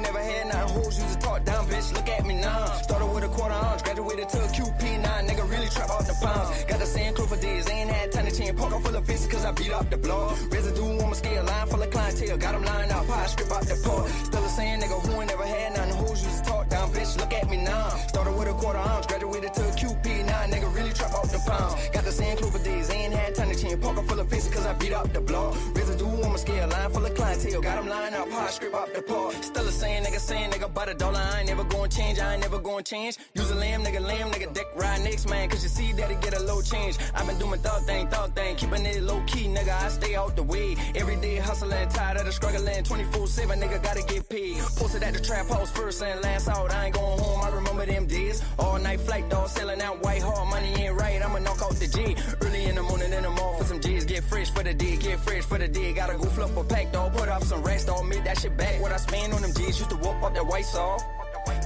never had nothing. Hoes used to talk down, bitch, look at me now. Started with a quarter ounce, graduated to a QP9. Nigga really trap out the pounds. Got the same crew for days, ain't had time to change. Poker full of faces cause I beat up the block. Residue on my scale, line full of clientele. Got them lined up, high strip out the pot. Still the same nigga who ain't never had nothing. Hoes used to talk down, bitch, look at me now. Started with a quarter ounce, graduated to a QP9. Nigga really trap out the pounds. Got the same crew for days, ain't had time to change. Poker full of faces cause I beat up the block. Residue on my scale, line full of clientele. Got them lined up, high strip out the pot. Still the same nigga by the dollar. I ain't never gonna change, I ain't never gonna change. Use a lamb, nigga, dick ride next, man. Cause you see that it get a low change. I been doing thug thing, keeping it low key, nigga. I stay out the way. Every day hustling, tired of the struggling. 24/7, nigga, gotta get paid. Posted at the trap house first and last out. I ain't going home, I remember them days. All night flight, dog, selling out white hard. Money ain't right, I'ma knock out the G. Early in the morning in the mall for some G's. Get fresh for the day, get fresh for the day. Gotta go flip a pack, dog. Put up some racks, dog. Make that shit back. What I spend on them G's, used to whoop up that white sauce.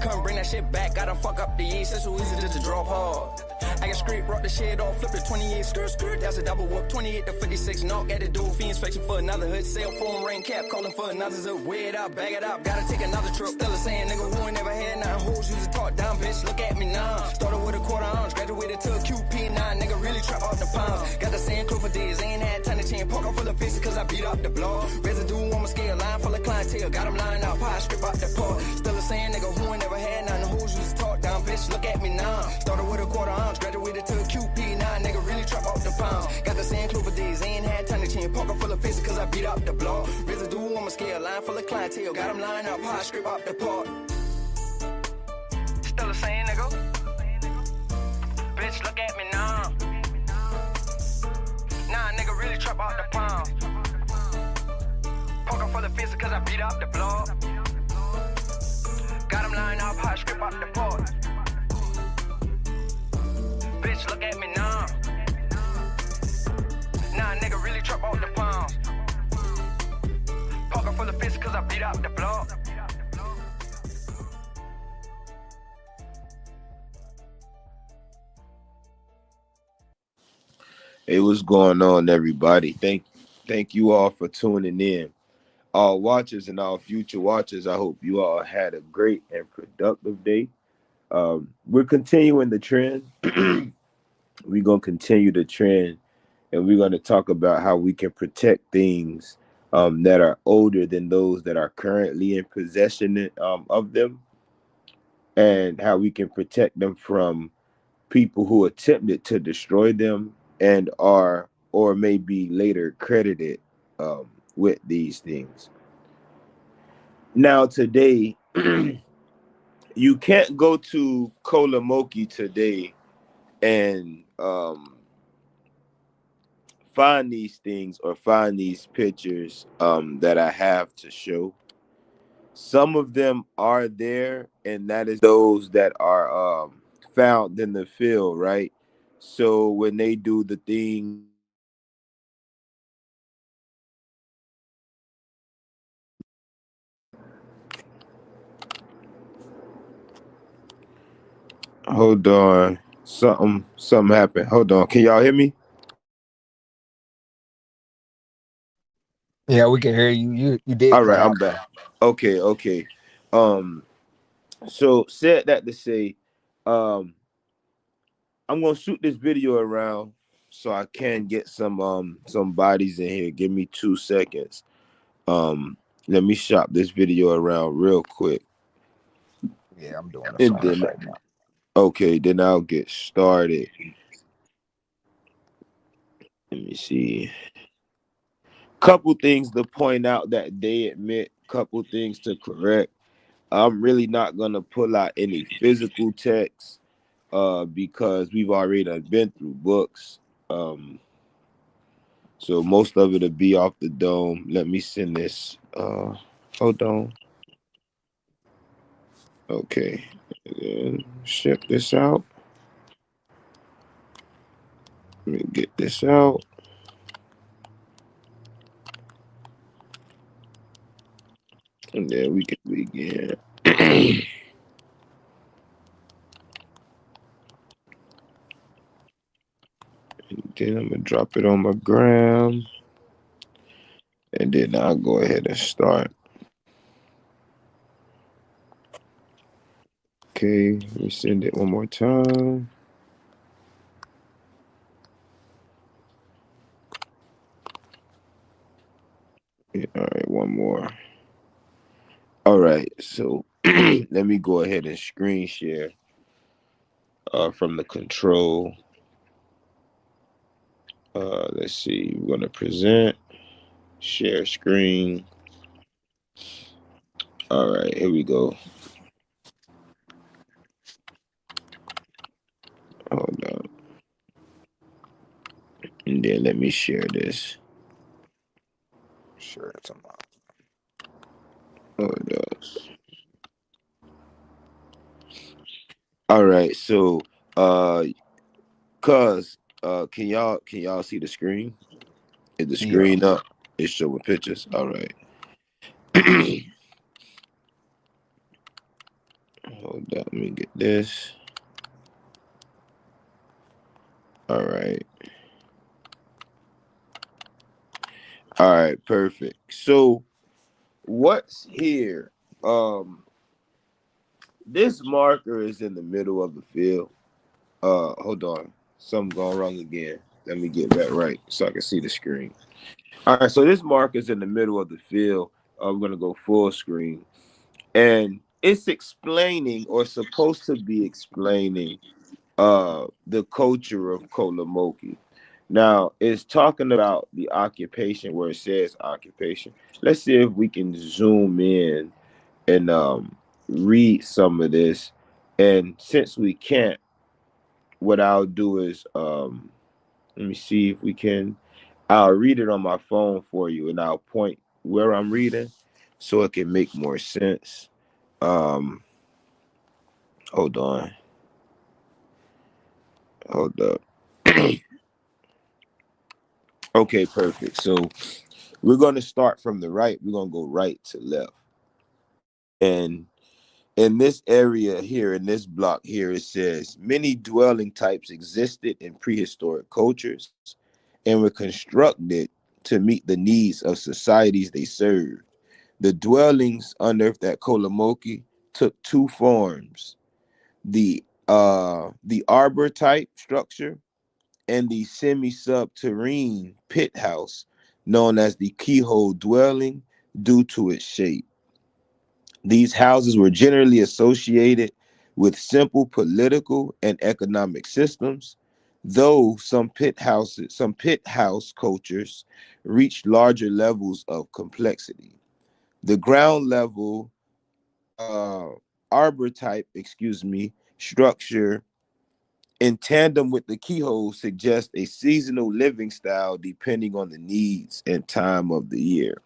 Come bring that shit back, gotta fuck up the yeast. It's so easy just to drop hard. I got scrape, rock the shit off, flip it 28, skirt, that's a double whoop. 28 to 56, knock at the door, fiends fetching for another hood. Cell phone ring cap, calling for another zip. Weigh it up, bag it up, gotta take another trip. Still the same nigga who ain't never had nothing. Hoes used to talk down, bitch, look at me now. Started with a quarter ounce, graduated to a QP9. Nigga really trap out the pounds. Got the same crew for days, ain't had time to change. Poker full of faces cause I beat up the block. Residue on my scale, line full of clientele. Got them lined up, high strip out the pot. Still the same nigga who ain't never had nothing. Hoes used to talk down, bitch, look at me now. Started with a quarter ounce, graduated to a QP9. Nigga really trap out the pounds. Got the same crew for days, ain't had time to change. Poker full of faces cause I beat up the block. Residue on my scale, line full of clientele. Got them lined up, high strip out the pot. Still the same nigga. Bitch, look at me now. Nah, nigga really trap out the pounds. Poker full of faces cause I beat up the block. Got them lined up, high strip out the pot. Bitch, look at me now. Nah, nigga really trap out the pounds. Poker full of faces cause I beat up the block. Hey, what's going on, everybody? Thank you all for tuning in. All watchers and all future watchers, I hope you all had a great and productive day. We're continuing the trend. We're going to continue the trend, and we're going to talk about how we can protect things that are older than those that are currently in possession of them, and how we can protect them from people who attempted to destroy them and are or may be later credited with these things. Now today, you can't go to Kolomoki today and find these things or find these pictures that I have to show. Some of them are there, and that is those that are found in the field, right? So when they do the thing, hold on, something happened. Hold on, can y'all hear me? Yeah, we can hear you. You did. All right, I'm back. Okay. So said that to say, I'm gonna shoot this video around so I can get some bodies in here. Give me 2 seconds. Let me shop this video around real quick. Yeah, I'm doing it right now. Okay, then I'll get started. Let me see. Couple things to point out that they admit, couple things to correct. I'm really not gonna pull out any physical text because we've already been through books. So most of it'll be off the dome. Let me send this. Hold on. Okay. And check this out. Let me get this out. And then we can begin. And then I'm going to drop it on my gram. And then I'll go ahead and start. Okay, let me send it one more time. Yeah, all right, one more. All right, so let me go ahead and screen share from the control. Let's see, we're gonna present, share screen. All right, here we go. Hold on, and then let me share this. Sure, it's a lot. Hold on. All right, so uh, cuz can y'all see the screen? Is the Yeah, screen up? It's showing pictures. All right. Hold on, let me get this. All right. All right, perfect. So what's here? Um, this marker is in the middle of the field. Hold on. Something going wrong again. Let me get that right so I can see the screen. All right, so this marker is in the middle of the field. We're gonna go full screen. And it's explaining or supposed to be explaining the culture of Kolomoki. Now it's talking about the occupation where it says occupation. Let's see if we can zoom in and read some of this. And since we can't, what I'll do is let me see if we can. I'll read it on my phone for you and I'll point where I'm reading so it can make more sense. Um hold on. Hold up. Okay, perfect. So we're going to start from the right. We're going to go right to left. And in this area here, in this block here, it says many dwelling types existed in prehistoric cultures and were constructed to meet the needs of societies they served. The dwellings unearthed at Kolomoki took two forms: the arbor type structure and the semi-subterranean pit house known as the keyhole dwelling due to its shape. These houses were generally associated with simple political and economic systems, though some pit house cultures reached larger levels of complexity. The ground level uh, arbor type, structure in tandem with the keyhole suggests a seasonal living style depending on the needs and time of the year.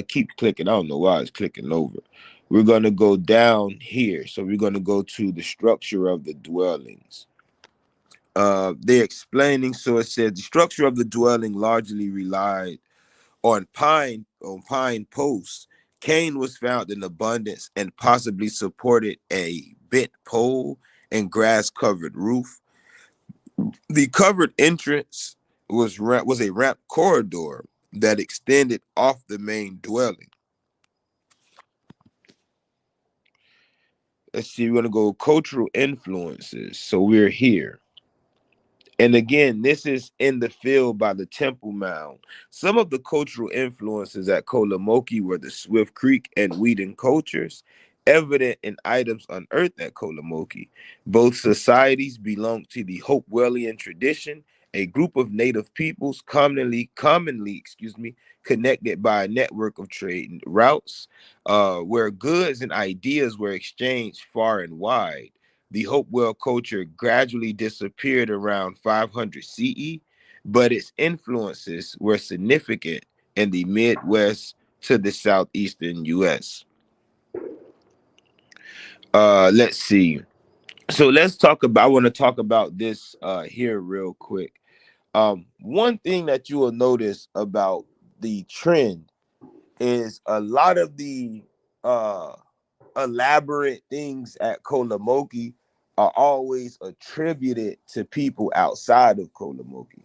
Keep clicking. I don't know why it's clicking over. We're gonna go down here. So we're gonna go to the structure of the dwellings. They're explaining. So it says the structure of the dwelling largely relied on pine posts. Cane was found in abundance and possibly supported a bent pole and grass covered roof. The covered entrance was a ramp corridor that extended off the main dwelling. Let's see, we're gonna go cultural influences. So we're here. And again, this is in the field by the Temple Mound. Some of the cultural influences at Kolomoki were the Swift Creek and Wheaton cultures, evident in items unearthed at Kolomoki. Both societies belong to the Hopewellian tradition, a group of native peoples commonly, connected by a network of trade routes, where goods and ideas were exchanged far and wide. The Hopewell culture gradually disappeared around 500 CE, but its influences were significant in the Midwest to the southeastern US. Let's see. So I want to talk about this here real quick. One thing that you will notice about the trend is a lot of the uh elaborate things at Kolomoki are always attributed to people outside of Kolomoki.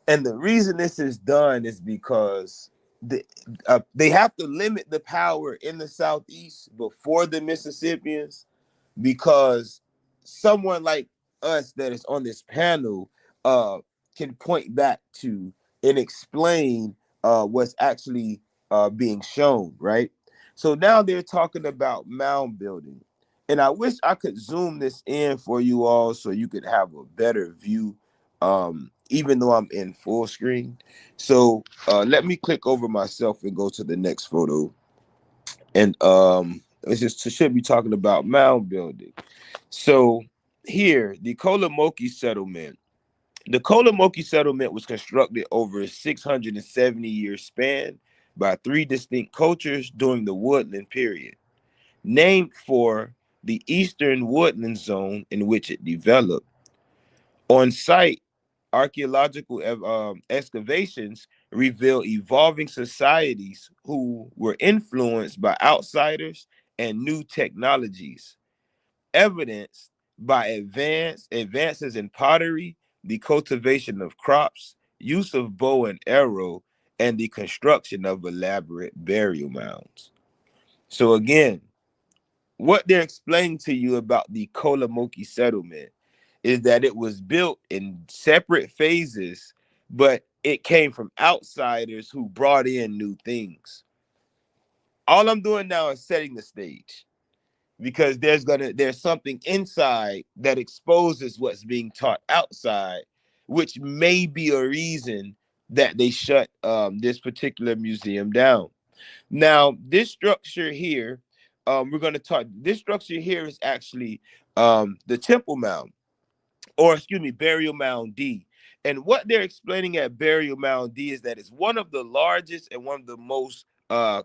And the reason this is done is because they have to limit the power in the Southeast before the Mississippians, because someone like us that is on this panel uh can point back to and explain what's actually being shown, right? So now they're talking about mound building, and I wish I could zoom this in for you all so you could have a better view, even though I'm in full screen. So let me click over myself and go to the next photo, and it's just should be talking about mound building. So here, the Kolomoki settlement. The Kolomoki settlement was constructed over a 670-year span by three distinct cultures during the woodland period, named for the eastern woodland zone in which it developed. On site, archaeological excavations reveal evolving societies who were influenced by outsiders and new technologies, evidenced by advances in pottery, the cultivation of crops, use of bow and arrow, and the construction of elaborate burial mounds. So again, what they're explaining to you about the Kolomoki settlement is that it was built in separate phases, but it came from outsiders who brought in new things. All I'm doing now is setting the stage, because there's something inside that exposes what's being taught outside, which may be a reason that they shut this particular museum down. Now, this structure here, we're going to talk. This structure here is actually the Temple Mound, or excuse me, Burial Mound D. And what they're explaining at Burial Mound D is that it's one of the largest and one of the most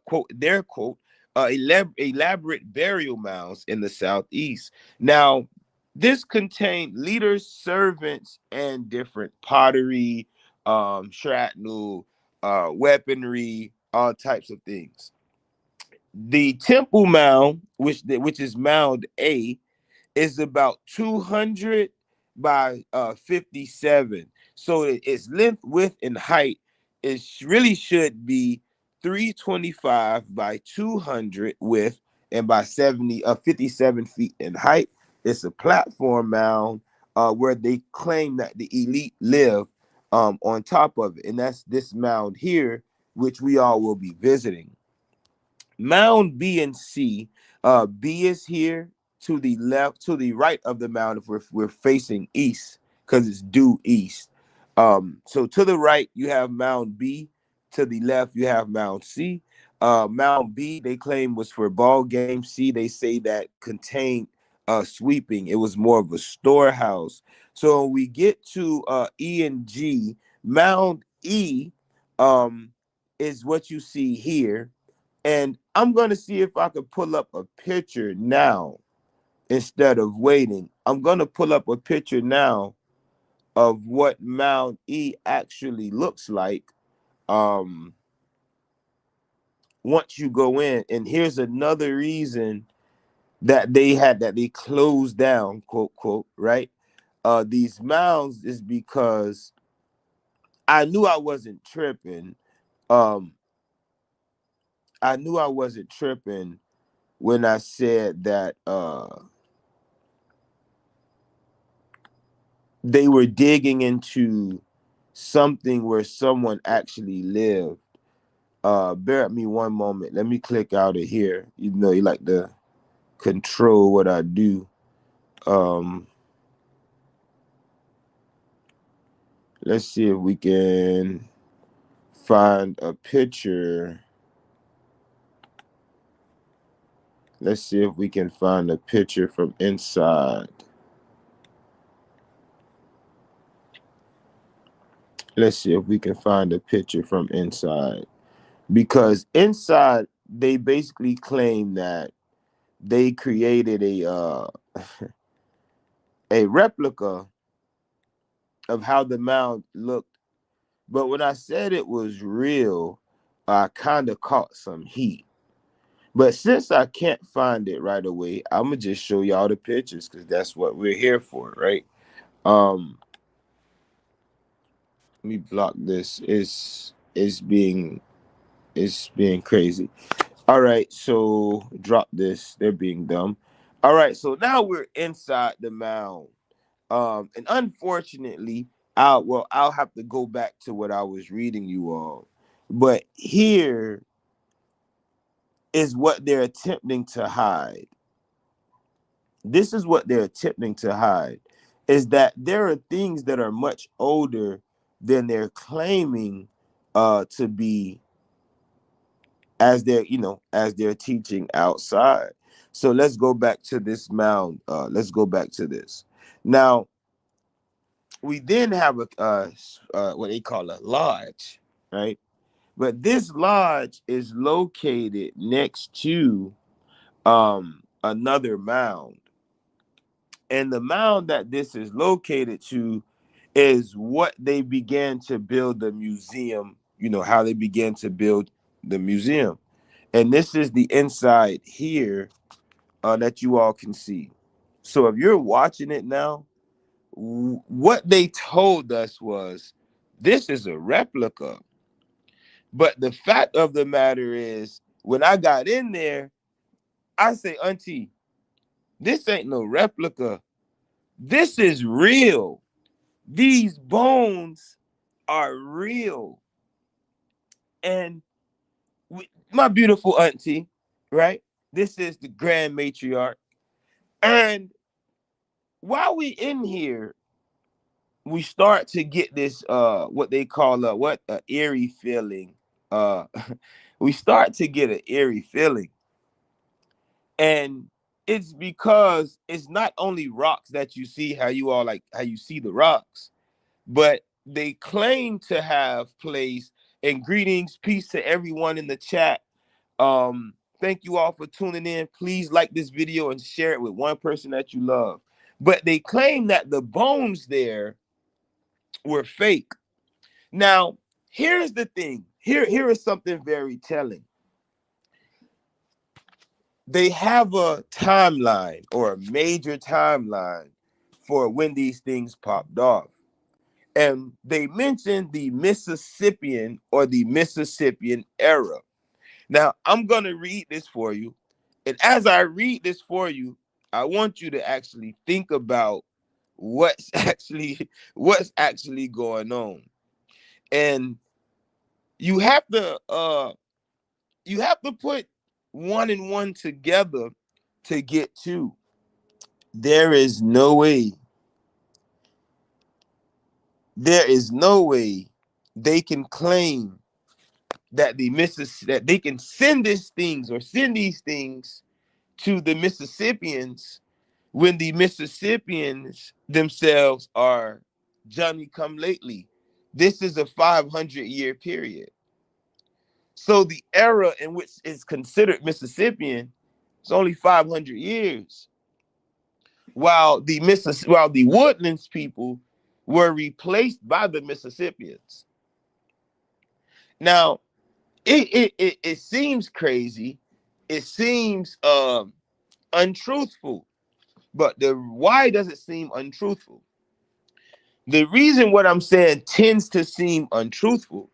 quote their quote elaborate burial mounds in the Southeast. Now, this contained leaders, servants, and different pottery, shrapnel, weaponry, all types of things. The Temple Mound, which is Mound A, is about 200 by 57. So its length, width, and height really should be 325 by 200 width and by 57 feet in height. It's a platform mound where they claim that the elite live on top of it. And that's this mound here, which we all will be visiting. Mound B and C. B is here to the left, to the right of the mound if we're facing east, because it's due east. So to the right, you have Mound B. To the left, you have Mound C. Mound B, they claim, was for ball game. C, they say that contained sweeping. It was more of a storehouse. So when we get to E and G, Mound E is what you see here, and I'm going to see if I could pull up a picture now instead of waiting. I'm going to pull up a picture now of what Mound E actually looks like once you go in. And here's another reason that they closed down, quote, quote, right? These mounds is because I knew I wasn't tripping. Um, I knew I wasn't tripping when I said that they were digging into something where someone actually lived. Bear with me one moment. Let me click out of here. You know, you like to control what I do. Let's see if we can find a picture. Let's see if we can find a picture from inside. Let's see if we can find a picture from inside. Because inside, they basically claim that they created a replica of how the mound looked. But when I said it was real, I kind of caught some heat. But since I can't find it right away, I'm gonna just show y'all the pictures because that's what we're here for, right? Let me block this. It's being It's being crazy. All right, so drop this. They're being dumb. All right, so now we're inside the mound. And unfortunately, I'll have to go back to what I was reading you all. But here is what they're attempting to hide. This is what they're attempting to hide, is that there are things that are much older than they're claiming to be, as they're teaching outside. So let's go back to this mound. Let's go back to this. Now, we then have what they call a lodge, right? But this lodge is located next to another mound. And the mound that this is located to is what they began to build the museum, how they began to build the museum. And this is the inside here that you all can see. So if you're watching it now, what they told us was this is a replica. But the fact of the matter is, when I got in there, I say, Auntie, this ain't no replica. This is real. These bones are real. And my beautiful auntie, right? This is the grand matriarch. And while we in here, we start to get this what they call a eerie feeling. Uh we start to get an eerie feeling. And it's because it's not only rocks that you see, how you see the rocks, but they claim to have placed, and greetings, peace to everyone in the chat. Thank you all for tuning in. Please like this video and share it with one person that you love. But they claim that the bones there were fake. Now, here's the thing. Here is something very telling. They have a timeline, or a major timeline, for when these things popped off. And they mentioned the Mississippian era. Now, I'm going to read this for you. And as I read this for you, I want you to actually think about what's actually going on. And you have to put one and one together to get two. There is no way they can claim that that they can send these things to the Mississippians when the Mississippians themselves are Johnny come lately. This is a 500-year period. So the era in which is considered Mississippian is only 500 years. While the Woodlands people were replaced by the Mississippians. Now, it seems crazy. It seems untruthful. But why does it seem untruthful? The reason what I'm saying tends to seem untruthful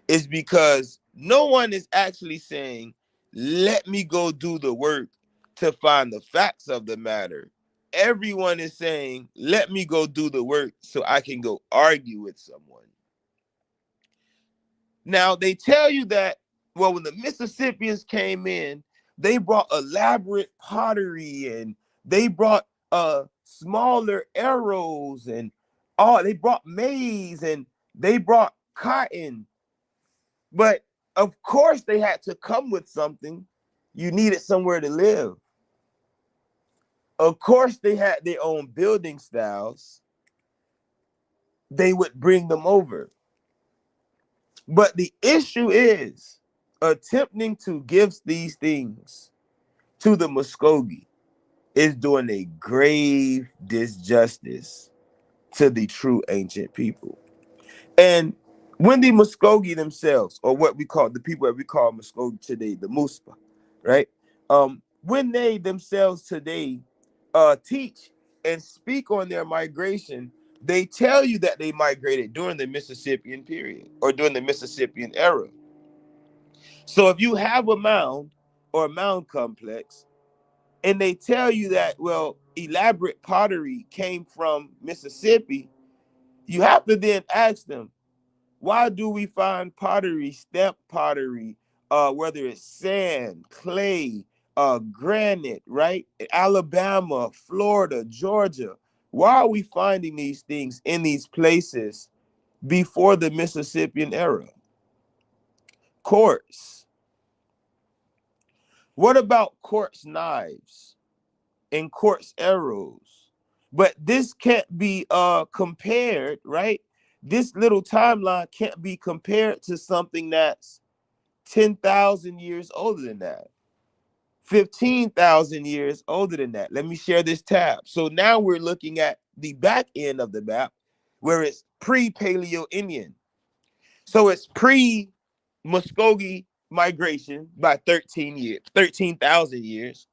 is because no one is actually saying, let me go do the work to find the facts of the matter. Everyone is saying, let me go do the work so I can go argue with someone. Now, they tell you that, well, when the Mississippians came in, they brought elaborate pottery, and they brought smaller arrows, and they brought maize, and they brought cotton. But of course they had to come with something. You needed somewhere to live. Of course they had their own building styles. They would bring them over. But the issue is attempting to give these things to the Muskogee is doing a grave disjustice to the true ancient people. And when the Muskogee themselves, or what we call the people that we call Muskogee today, the Muspa, right? When they themselves today teach and speak on their migration, they tell you that they migrated during the Mississippian period, or during the Mississippian era. So if you have a mound or a mound complex, and they tell you that, well, elaborate pottery came from Mississippi, you have to then ask them, why do we find pottery, stamped pottery, whether it's sand, clay, granite, right? Alabama, Florida, Georgia. Why are we finding these things in these places before the Mississippian era? Quartz. What about quartz knives and quartz arrows? But this can't be compared, right? This little timeline can't be compared to something that's 10,000 years older than that, 15,000 years older than that. Let me share this tab. So now we're looking at the back end of the map where it's pre-Paleo-Indian. So it's pre-Muskogee migration by 13,000 years.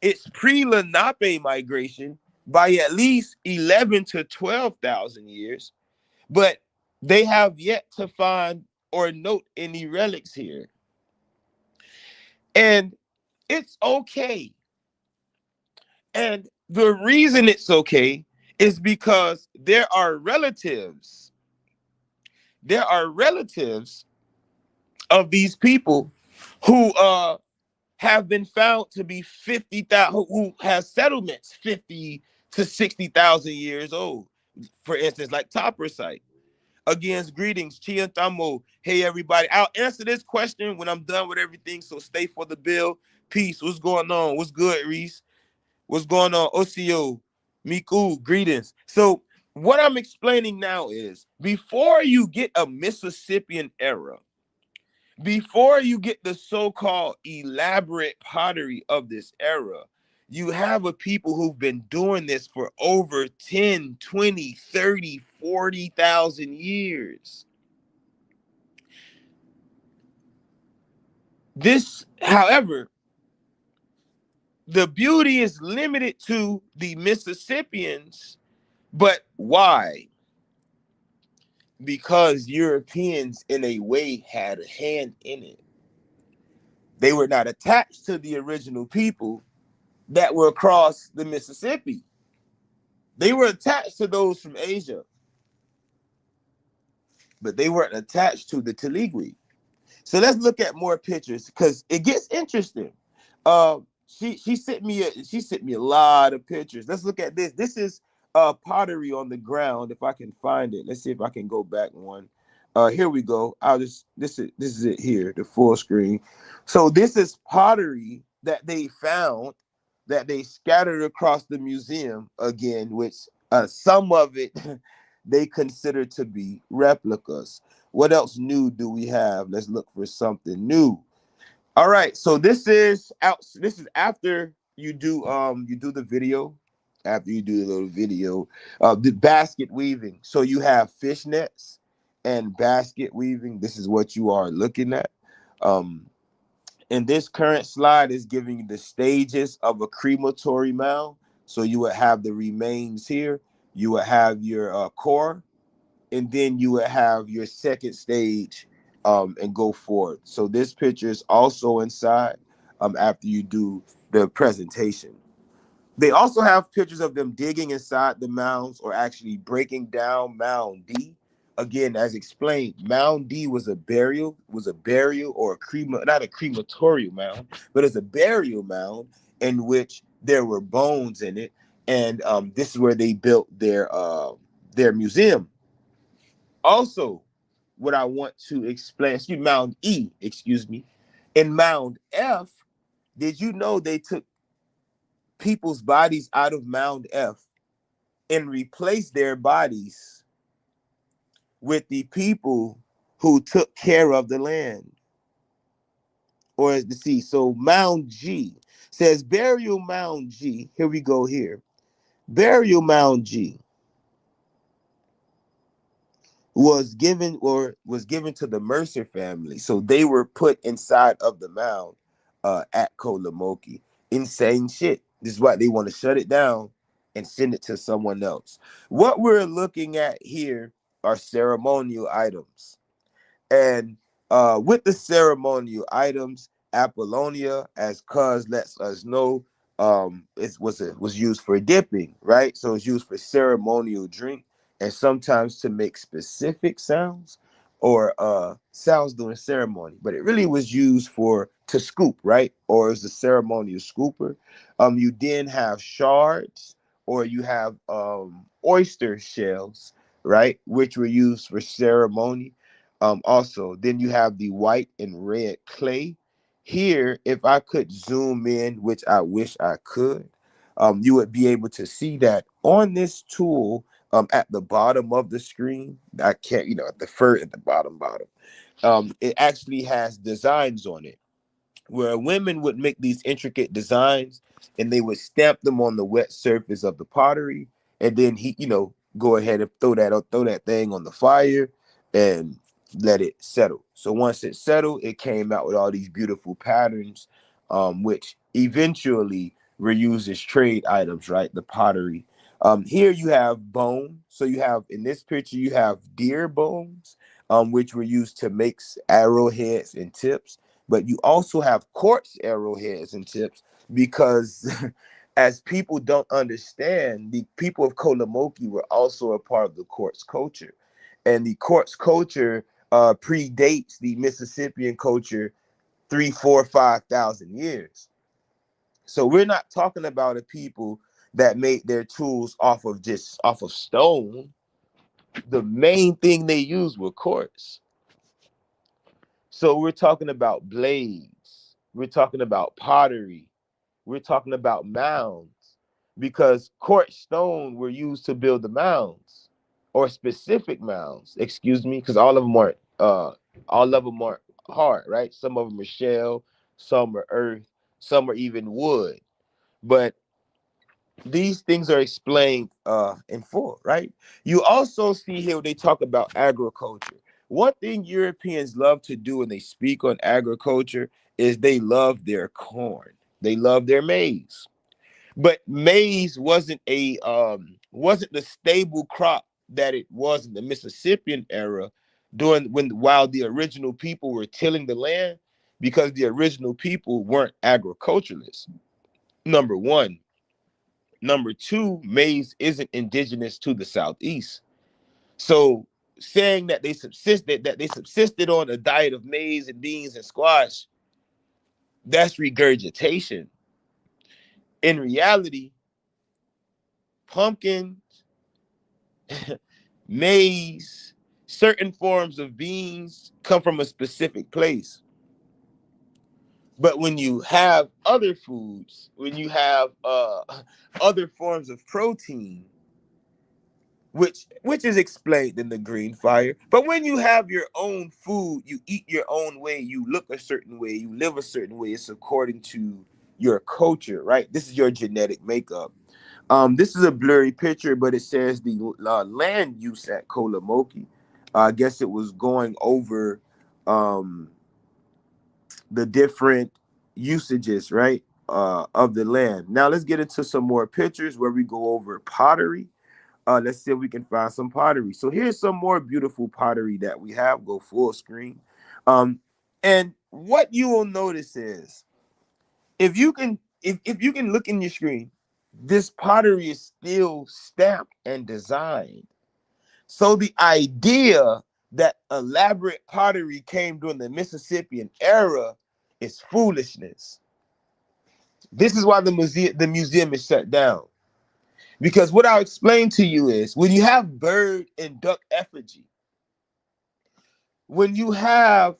It's pre-Lenape migration by at least 11 to 12,000 years. But they have yet to find or note any relics here. And it's okay. And the reason it's okay is because there are relatives. There are relatives of these people who have been found to be 50,000, who has settlements 50 to 60,000 years old. For instance, like Topper site. Against greetings, Chiantamo. Hey, everybody. I'll answer this question when I'm done with everything, so stay for the bill. Peace. What's going on? What's good, Reese? What's going on, Osio? Miku, greetings. So what I'm explaining now is before you get a Mississippian era, before you get the so-called elaborate pottery of this era, you have a people who've been doing this for over 10, 20, 30, 40,000 years. This, however, the beauty is limited to the Mississippians, but why? Because Europeans, in a way, had a hand in it. They were not attached to the original people that were across the Mississippi. They were attached to those from Asia, but they weren't attached to the Teligui. So let's look at more pictures because it gets interesting. She sent me a lot of pictures. Let's look at this. This is pottery on the ground. If I can find it, let's see if I can go back one. Here we go. This is it here, the full screen. So this is pottery that they found, that they scattered across the museum again, which some of it they consider to be replicas. What else new do we have? Let's look for something new. All right, so this is out. This is after you do the video. After you do the little video, the basket weaving. So you have fishnets and basket weaving. This is what you are looking at. And this current slide is giving you the stages of a crematory mound. So you would have the remains here. You would have your core, and then you would have your second stage and go forward. So this picture is also inside after you do the presentation. They also have pictures of them digging inside the mounds or actually breaking down Mound D. Again, as explained, Mound D was a burial or not a crematorial mound, but it's a burial mound in which there were bones in it. And this is where they built their museum. Also, what I want to explain, Mound E, in Mound F, did you know they took people's bodies out of Mound F and replaced their bodies with the people who took care of the land? Or as the sea. So Mound G says burial Mound G. Here we go here. Burial Mound G was given to the Mercer family. So they were put inside of the mound at Kolomoki. Insane shit. This is why they want to shut it down and send it to someone else. What we're looking at here are ceremonial items. And With the ceremonial items, Apollonia, as Cuz lets us know, was used for dipping, right? So it's used for ceremonial drink and sometimes to make specific sounds or sounds during ceremony. But it really was used for to scoop, right? Or as a ceremonial scooper. You then have shards, or you have oyster shells, right, which were used for ceremony. Also, then you have the white and red clay. Here, if I could zoom in, which I wish I could, you would be able to see that on this tool, at the bottom of the screen. I can't, at the bottom. It actually has designs on it where women would make these intricate designs and they would stamp them on the wet surface of the pottery, and then go ahead and throw that thing on the fire and let it settle. So once it settled, it came out with all these beautiful patterns, which eventually were used as trade items, right? The pottery. Here you have bone. So you have, in this picture, you have deer bones, which were used to make arrowheads and tips. But you also have quartz arrowheads and tips because as people don't understand, the people of Kolomoki were also a part of the quartz culture. And the quartz culture predates the Mississippian culture 3, 4, 5,000 years. So we're not talking about a people that made their tools off of stone. The main thing they used were quartz. So we're talking about blades. We're talking about pottery. We're talking about mounds, because quartz stone were used to build the mounds, or specific mounds. Excuse me, because all of them aren't hard, right? Some of them are shell, some are earth, some are even wood. But these things are explained in full, right? You also see here they talk about agriculture. One thing Europeans love to do when they speak on agriculture is they love their corn. They love their maize. But maize wasn't the stable crop that it was in the Mississippian era while the original people were tilling the land, because the original people weren't agriculturalists. Number one. Number two, maize isn't indigenous to the Southeast. So saying that they subsisted on a diet of maize and beans and squash, that's regurgitation. In reality, pumpkin, maize, certain forms of beans come from a specific place. But when you have other foods, when you have other forms of protein, which is explained in the green fire. But when you have your own food, you eat your own way, you look a certain way, you live a certain way. It's according to your culture, right? This is your genetic makeup. This is a blurry picture, but it says the land use at Kolomoki. I guess it was going over um, the different usages, right, of the land. Now let's get into some more pictures where we go over pottery. Let's see if we can find some pottery. So here's some more beautiful pottery that we have. Go full screen. And what you will notice is, if you can look in your screen, this pottery is still stamped and designed. So the idea that elaborate pottery came during the Mississippian era is foolishness. This is why the museum is shut down. Because what I'll explain to you is, when you have bird and duck effigy, when you have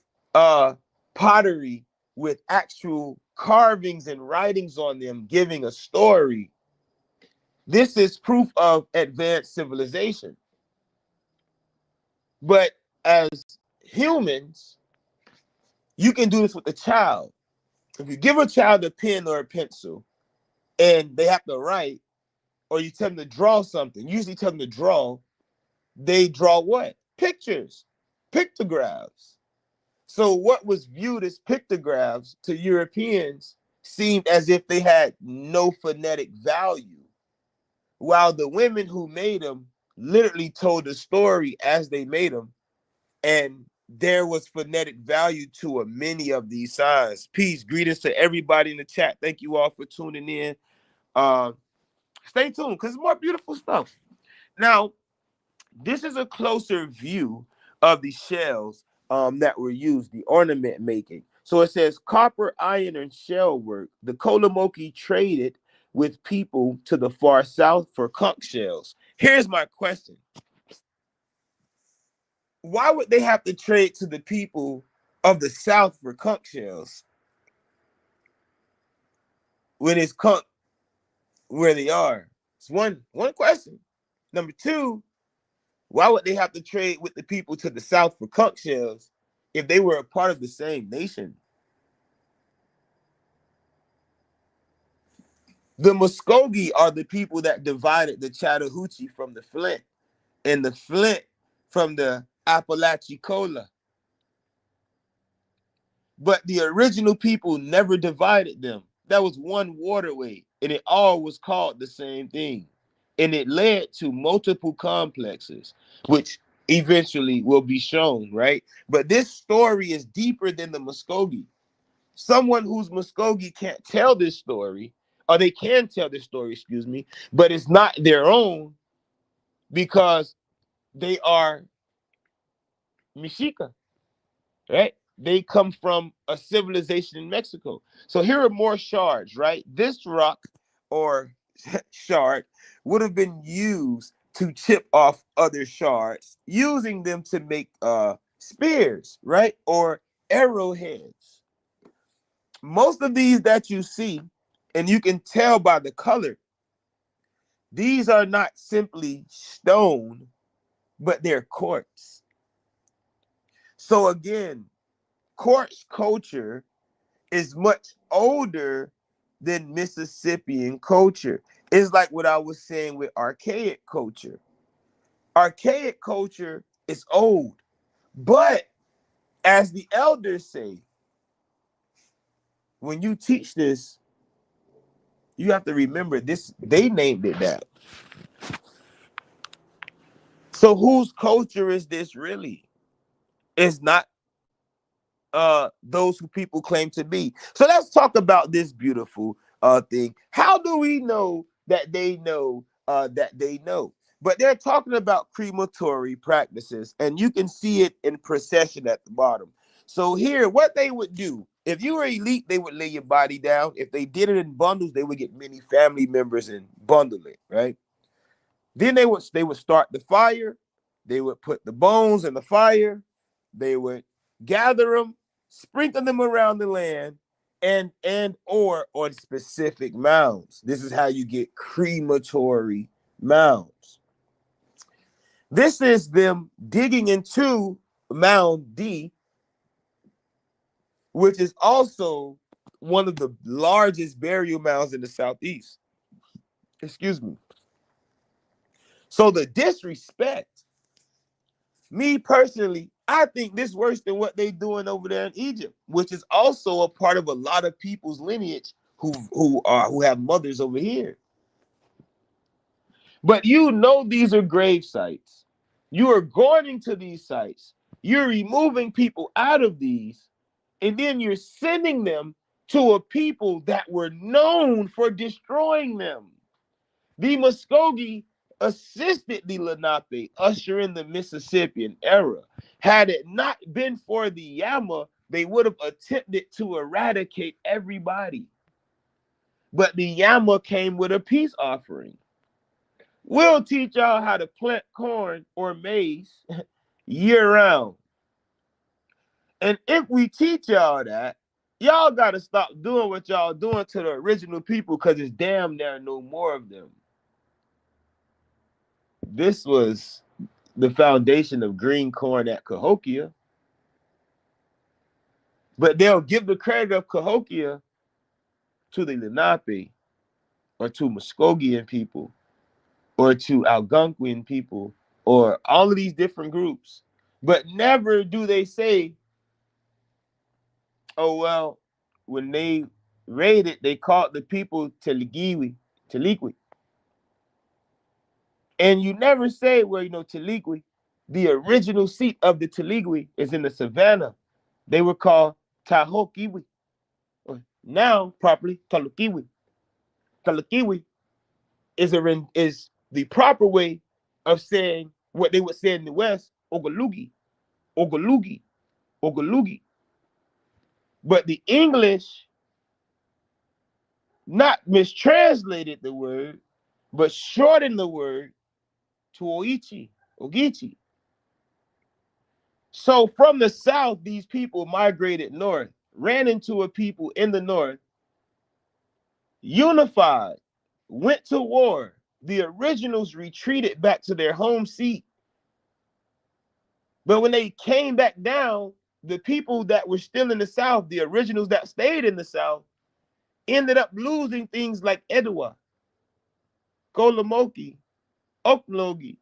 pottery with actual carvings and writings on them giving a story, this is proof of advanced civilization. But as humans, you can do this with a child. If you give a child a pen or a pencil and they have to write, or you tell them to draw something, usually tell them to draw, they draw what? Pictures, pictographs. So what was viewed as pictographs to Europeans seemed as if they had no phonetic value, while the women who made them literally told the story as they made them, and there was phonetic value to many of these signs. Peace, greetings to everybody in the chat. Thank you all for tuning in. Stay tuned because it's more beautiful stuff. Now, this is a closer view of the shells that were used, the ornament making. So it says copper, iron, and shell work. The Kolomoki traded with people to the far south for conch shells. Here's my question. Why would they have to trade to the people of the south for conch shells when it's conch where they are? It's one question. Number two, why would they have to trade with the people to the south for conch shells if they were a part of the same nation? The Muskogee are the people that divided the Chattahoochee from the Flint, and the Flint from the Apalachicola. But the original people never divided them. That was one waterway, and it all was called the same thing. And it led to multiple complexes, which eventually will be shown, right? But this story is deeper than the Muskogee. Someone who's Muskogee can't tell this story, or they can tell this story, excuse me, but it's not their own because they are Mexica, right? They come from a civilization in Mexico. So here are more shards, right? This rock or shard would have been used to chip off other shards, using them to make spears, right? Or arrowheads. Most of these that you see, and you can tell by the color, these are not simply stone, but they're quartz. So again, quartz culture is much older than Mississippian culture. It's like what I was saying with archaic culture. Archaic culture is old, but as the elders say, when you teach this, you have to remember this, they named it that. So whose culture is this really? It's not those who people claim to be. So let's talk about this beautiful thing. How do we know that they know that they know? But they're talking about crematory practices, and you can see it in procession at the bottom. So here, what they would do, if you were elite, they would lay your body down. If they did it in bundles, they would get many family members and bundle it, right? Then they would start the fire. They would put the bones in the fire. They would gather them, sprinkle them around the land, and or on specific mounds. This is how you get crematory mounds. This is them digging into Mound D, which is also one of the largest burial mounds in the Southeast. Excuse me. So the disrespect, me personally, I think this worse than what they doing over there in Egypt, which is also a part of a lot of people's lineage who have mothers over here. But you know these are grave sites. You are going into these sites. You're removing people out of these, and then you're sending them to a people that were known for destroying them. The Muskogee assisted the Lenape usher in the Mississippian era. Had it not been for the Yama, they would have attempted to eradicate everybody. But the Yama came with a peace offering. We'll teach y'all how to plant corn or maize year round. And if we teach y'all that, y'all got to stop doing what y'all doing to the original people because it's damn near no more of them. This was the foundation of green corn at Cahokia. But they'll give the credit of Cahokia to the Lenape or to Muskogean people or to Algonquian people or all of these different groups. But never do they say, oh, well, when they raided, they called the people Teligiwi. And you never say, well, Teliqui, the original seat of the Teligui is in the savannah. They were called Tahokiwi. Now, properly, Talukiwi. Talukiwi is the proper way of saying what they would say in the West, Ogalugi, Ogalugi, Ogalugi. But the English not mistranslated the word, but shortened the word to Oichi, Ogichi. So from the south, these people migrated north, ran into a people in the north, unified, went to war. The originals retreated back to their home seat. But when they came back down, the people that were still in the south, the originals that stayed in the south, ended up losing things like Edua, Kolomoki, Oklogi,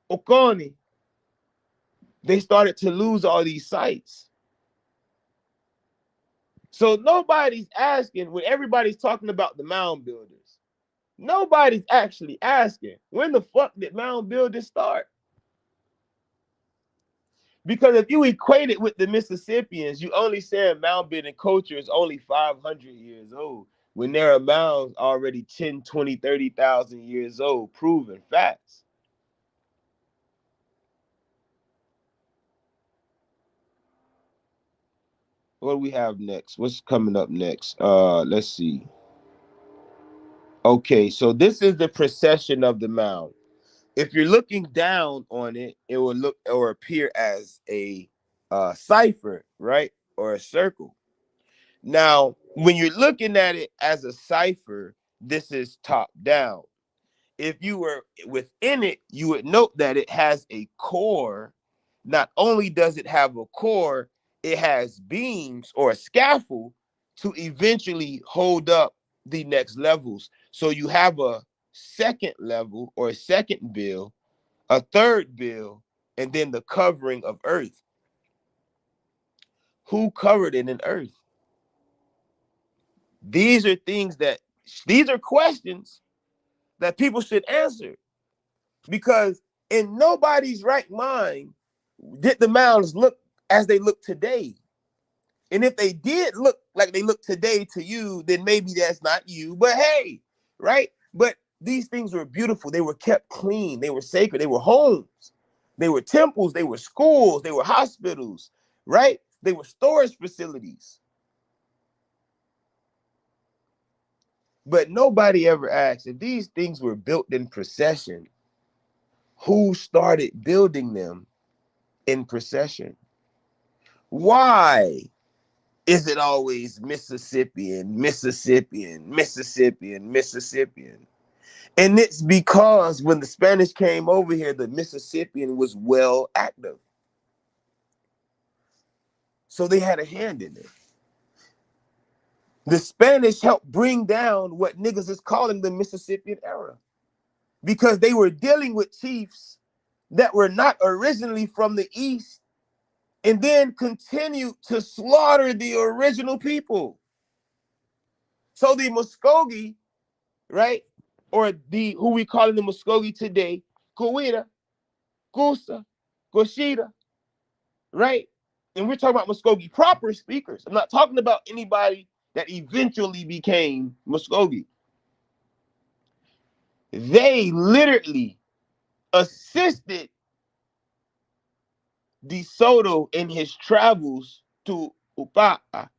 Okoni. They started to lose all these sites. So nobody's asking, when everybody's talking about the mound builders, nobody's actually asking, when the fuck did mound building start? Because if you equate it with the Mississippians, you only saying mound building culture is only 500 years old, when there are mounds already 10, 20, 30,000 years old, proven facts. What do we have next? What's coming up next? Let's see. Okay, so this is the procession of the mound. If you're looking down on it, it will look or appear as a cipher, right? Or a circle. Now, when you're looking at it as a cipher, this is top down. If you were within it, you would note that it has a core. Not only does it have a core, it has beams or a scaffold to eventually hold up the next levels. So you have a second level or a second bill, a third bill, and then the covering of earth. Who covered it in earth? These are questions that people should answer, because in nobody's right mind did the mounds look as they look today. And if they did look like they look today to you, then maybe that's not you. But hey, right? But these things were beautiful. They were kept clean. They were sacred. They were homes. They were temples. They were schools. They were hospitals, right? They were storage facilities. But nobody ever asked, if these things were built in procession, who started building them in procession? Why is it always Mississippian, Mississippian, Mississippian, Mississippian? And it's because when the Spanish came over here, the Mississippian was well active. So they had a hand in it. The Spanish helped bring down what niggas is calling the Mississippian era, because they were dealing with chiefs that were not originally from the East, and then continued to slaughter the original people. So the Muskogee, right, or the who we call in the Muskogee today, Coweta, Coosa, Cochita, right? And we're talking about Muskogee proper speakers. I'm not talking about anybody that eventually became Muskogee. They literally assisted DeSoto in his travels to Upa'a.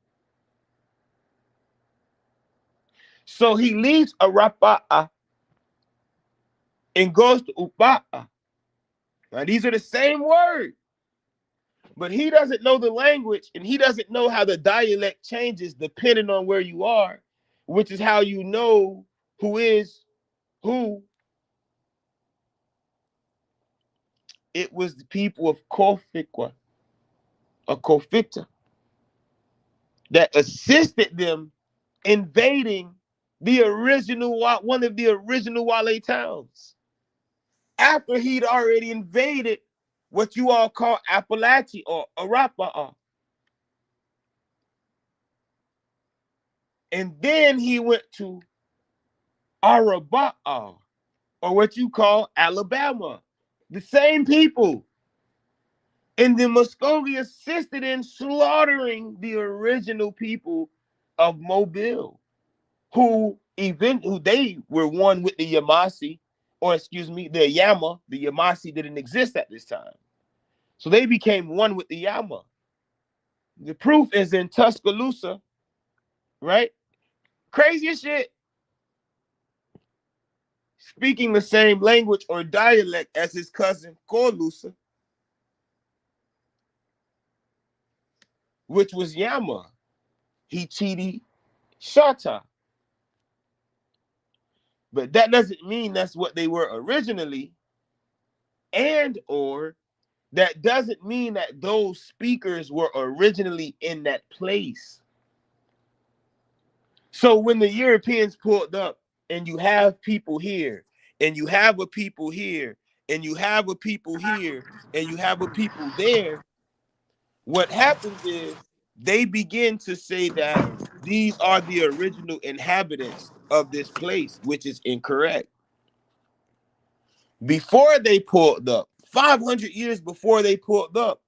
So he leaves Arapa'a and goes to Upa'a. Now, these are the same words, but he doesn't know the language, and he doesn't know how the dialect changes depending on where you are, which is how you know who is who. It was the people of Kofikwa, or Kofikta, that assisted them invading the original, one of the original Wale towns, after he'd already invaded what you all call Appalachia or Arapa'a. And then he went to Araba'a, or what you call Alabama. The same people. And the Muskogee assisted in slaughtering the original people of Mobile, who they were one with the Yamasee, or excuse me, the Yama. The Yamasee didn't exist at this time. So they became one with the Yama. The proof is in Tuscaloosa, right? Crazy as shit. Speaking the same language or dialect as his cousin Colusa, which was Yama, Hichiti, Shata. But that doesn't mean that's what they were originally, and or that doesn't mean that those speakers were originally in that place. So when the Europeans pulled up and you have people here, and you have a people here, and you have a people here, and you have a people there, what happens is they begin to say that these are the original inhabitants of this place, which is incorrect. Before they pulled up, 500 years before they pulled up,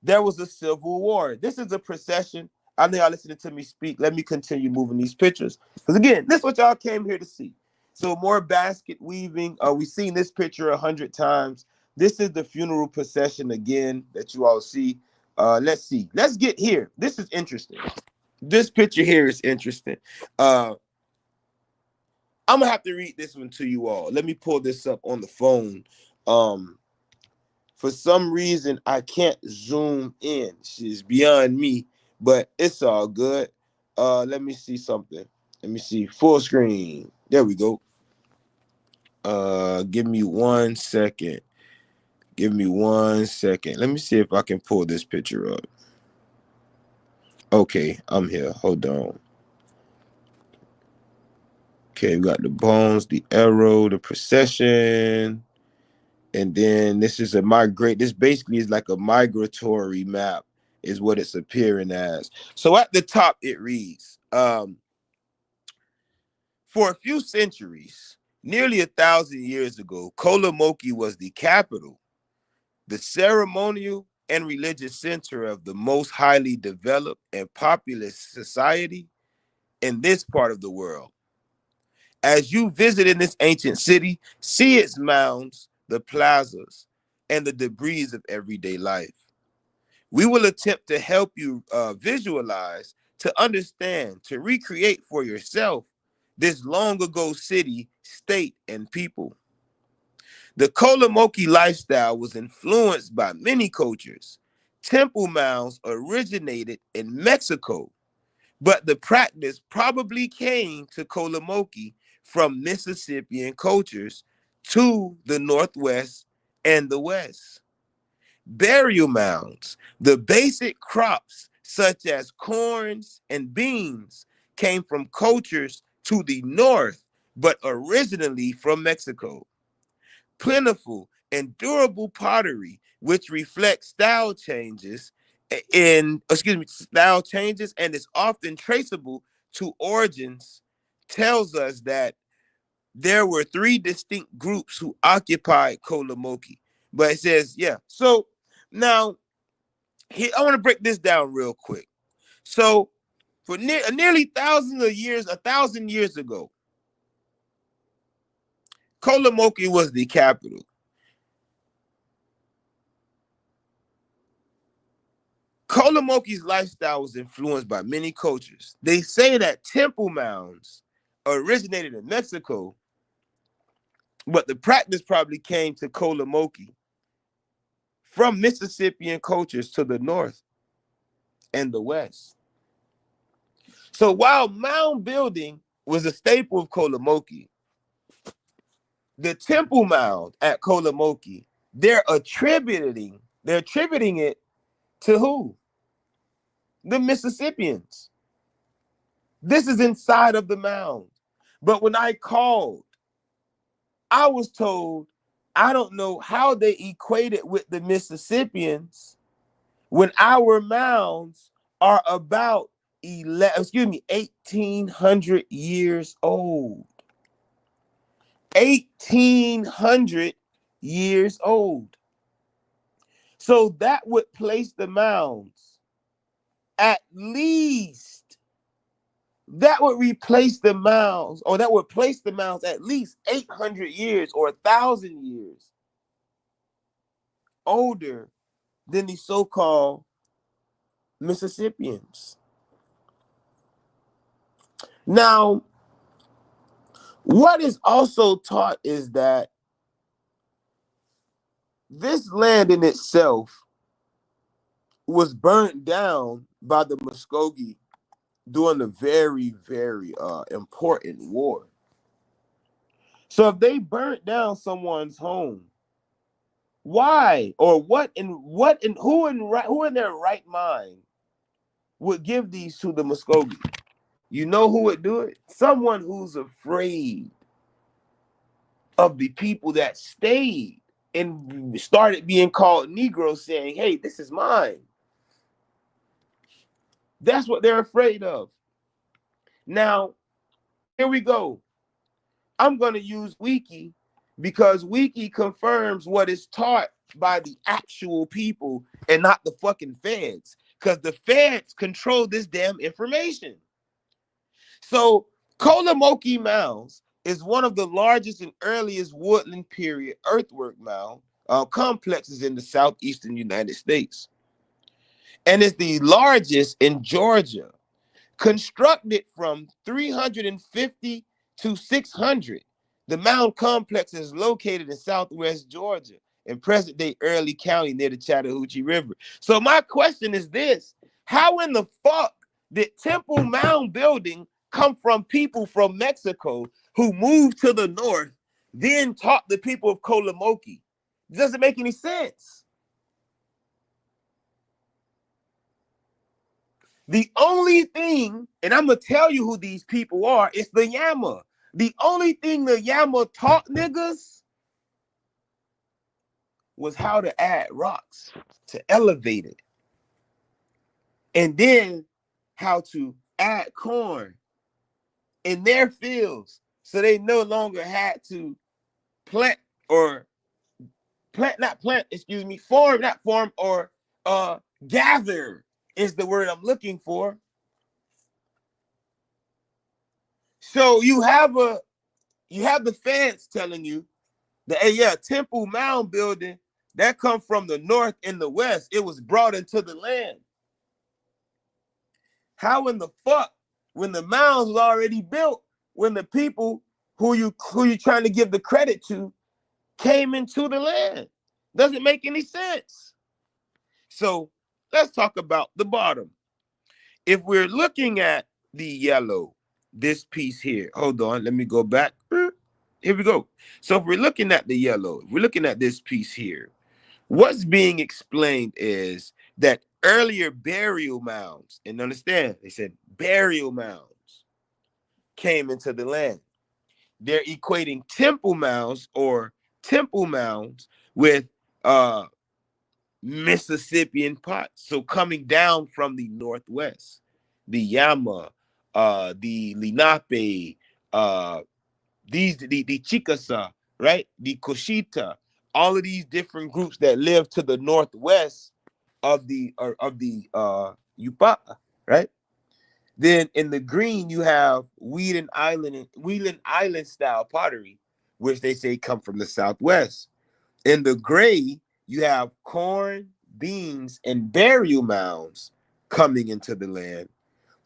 there was a civil war. This is a procession. I know y'all listening to me speak. Let me continue moving these pictures. Because again, this is what y'all came here to see. So more basket weaving. We've seen this picture 100 times. This is the funeral procession again that you all see. Let's see. Let's get here. This is interesting. This picture here is interesting. I'm gonna have to read this one to you all. Let me pull this up on the phone. For some reason, I can't zoom in. She's beyond me, but it's all good. Let me see something. Let me see full screen. There we go. Give me 1 second. Give me 1 second. Let me see if I can pull this picture up. Okay, I'm here. Hold on. Okay, we got the bones, the arrow, the procession. And then this is this basically is like a migratory map is what it's appearing as. So at the top it reads, for a few centuries, nearly 1,000 years ago, Kolomoki was the capital, the ceremonial and religious center of the most highly developed and populous society in this part of the world. As you visit in this ancient city, see its mounds, the plazas, and the debris of everyday life. We will attempt to help you visualize, to understand, to recreate for yourself this long ago city, state, and people. The Kolomoki lifestyle was influenced by many cultures. Temple mounds originated in Mexico, but the practice probably came to Kolomoki from Mississippian cultures to the Northwest and the West. Burial mounds, the basic crops such as corns and beans, came from cultures to the north, but originally from Mexico. Plentiful and durable pottery, which reflects style changes and is often traceable to origins, tells us that there were three distinct groups who occupied Kolomoki. But it says, yeah. So now here, I want to break this down real quick. So for nearly thousands of years, 1,000 years ago, Kolomoki was the capital. Kolomoki's lifestyle was influenced by many cultures. They say that temple mounds originated in Mexico, but the practice probably came to Kolomoki from Mississippian cultures to the north and the west. So while mound building was a staple of Kolomoki, the temple mound at Kolomoki, they're attributing it to who? The Mississippians. This is inside of the mound. But when I called, I was told, I don't know how they equate it with the Mississippians when our mounds are about 1,800 years old. 1,800 years old. So that would place the mounds at least, that would replace the mounds, or that would place the mounds at least 800 years or 1,000 years older than the so-called Mississippians. Now, what is also taught is that this land in itself was burnt down by the Muskogee during a very, very important war. So if they burnt down someone's home, why or what in who in their right mind would give these to the Muskogee? You know who would do it? Someone who's afraid of the people that stayed and started being called Negroes, saying, hey, this is mine. That's what they're afraid of. Now, here we go. I'm going to use Wiki because Wiki confirms what is taught by the actual people and not the fucking feds, because the feds control this damn information. So Kolomoki Mounds is one of the largest and earliest woodland period earthwork mound complexes in the southeastern United States, and is the largest in Georgia. Constructed from 350 to 600, the mound complex is located in southwest Georgia in present-day Early County near the Chattahoochee River. So my question is this: how in the fuck did Temple Mound building come from people from Mexico who moved to the north, then taught the people of Kolomoki? It doesn't make any sense. The only thing, and I'm going to tell you who these people are, it's the Yama. The only thing the Yama taught niggas was how to add rocks to elevate it. And then how to add corn in their fields so they no longer had to farm, or gather is the word I'm looking for. So you have the fans telling you that, hey, yeah, Temple Mound building, that come from the north and the west. It was brought into the land. How in the fuck, when the mounds was already built, when the people who you trying to give the credit to came into the land? Doesn't make any sense. So let's talk about the bottom. If we're looking at the yellow, this piece here, hold on, let me go back. Here we go. So if we're looking at the yellow, we're looking at this piece here. What's being explained is that earlier burial mounds, and understand, they said burial mounds came into the land. They're equating temple mounds with Mississippian pots. So coming down from the northwest, the Yama, the Lenape, the Chickasaw, right? The Coshita, all of these different groups that live to the northwest of the Yupa, right? Then in the green you have Whelan Island style pottery, which they say come from the southwest. In the gray you have corn, beans, and burial mounds coming into the land.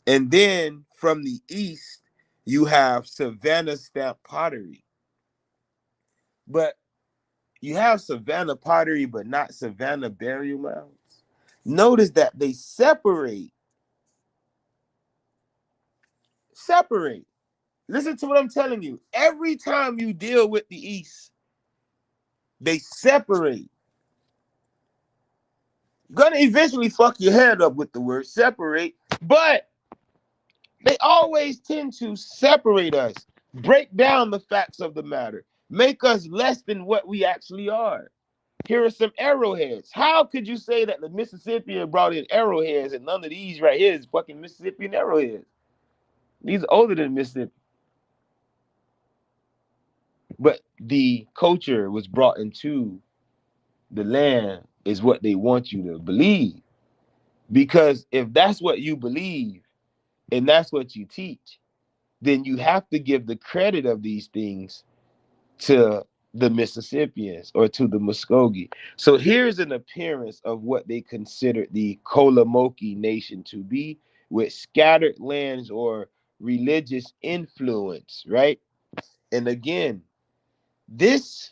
And then from the east you have Savannah stamp pottery. But you have Savannah pottery, but not Savannah burial mounds. Notice that they separate. Listen to what I'm telling you. Every time you deal with the East, they separate. Gonna eventually fuck your head up with the word separate, but they always tend to separate us, break down the facts of the matter, make us less than what we actually are. Here are some arrowheads. How could you say that the Mississippian brought in arrowheads and none of these right here is fucking Mississippian arrowheads? These are older than Mississippi. But the culture was brought into the land is what they want you to believe. Because if that's what you believe and that's what you teach, then you have to give the credit of these things to the Mississippians or to the Muskogee. So here's an appearance of what they considered the Kolomoki Nation to be, with scattered lands or religious influence, right? And again, this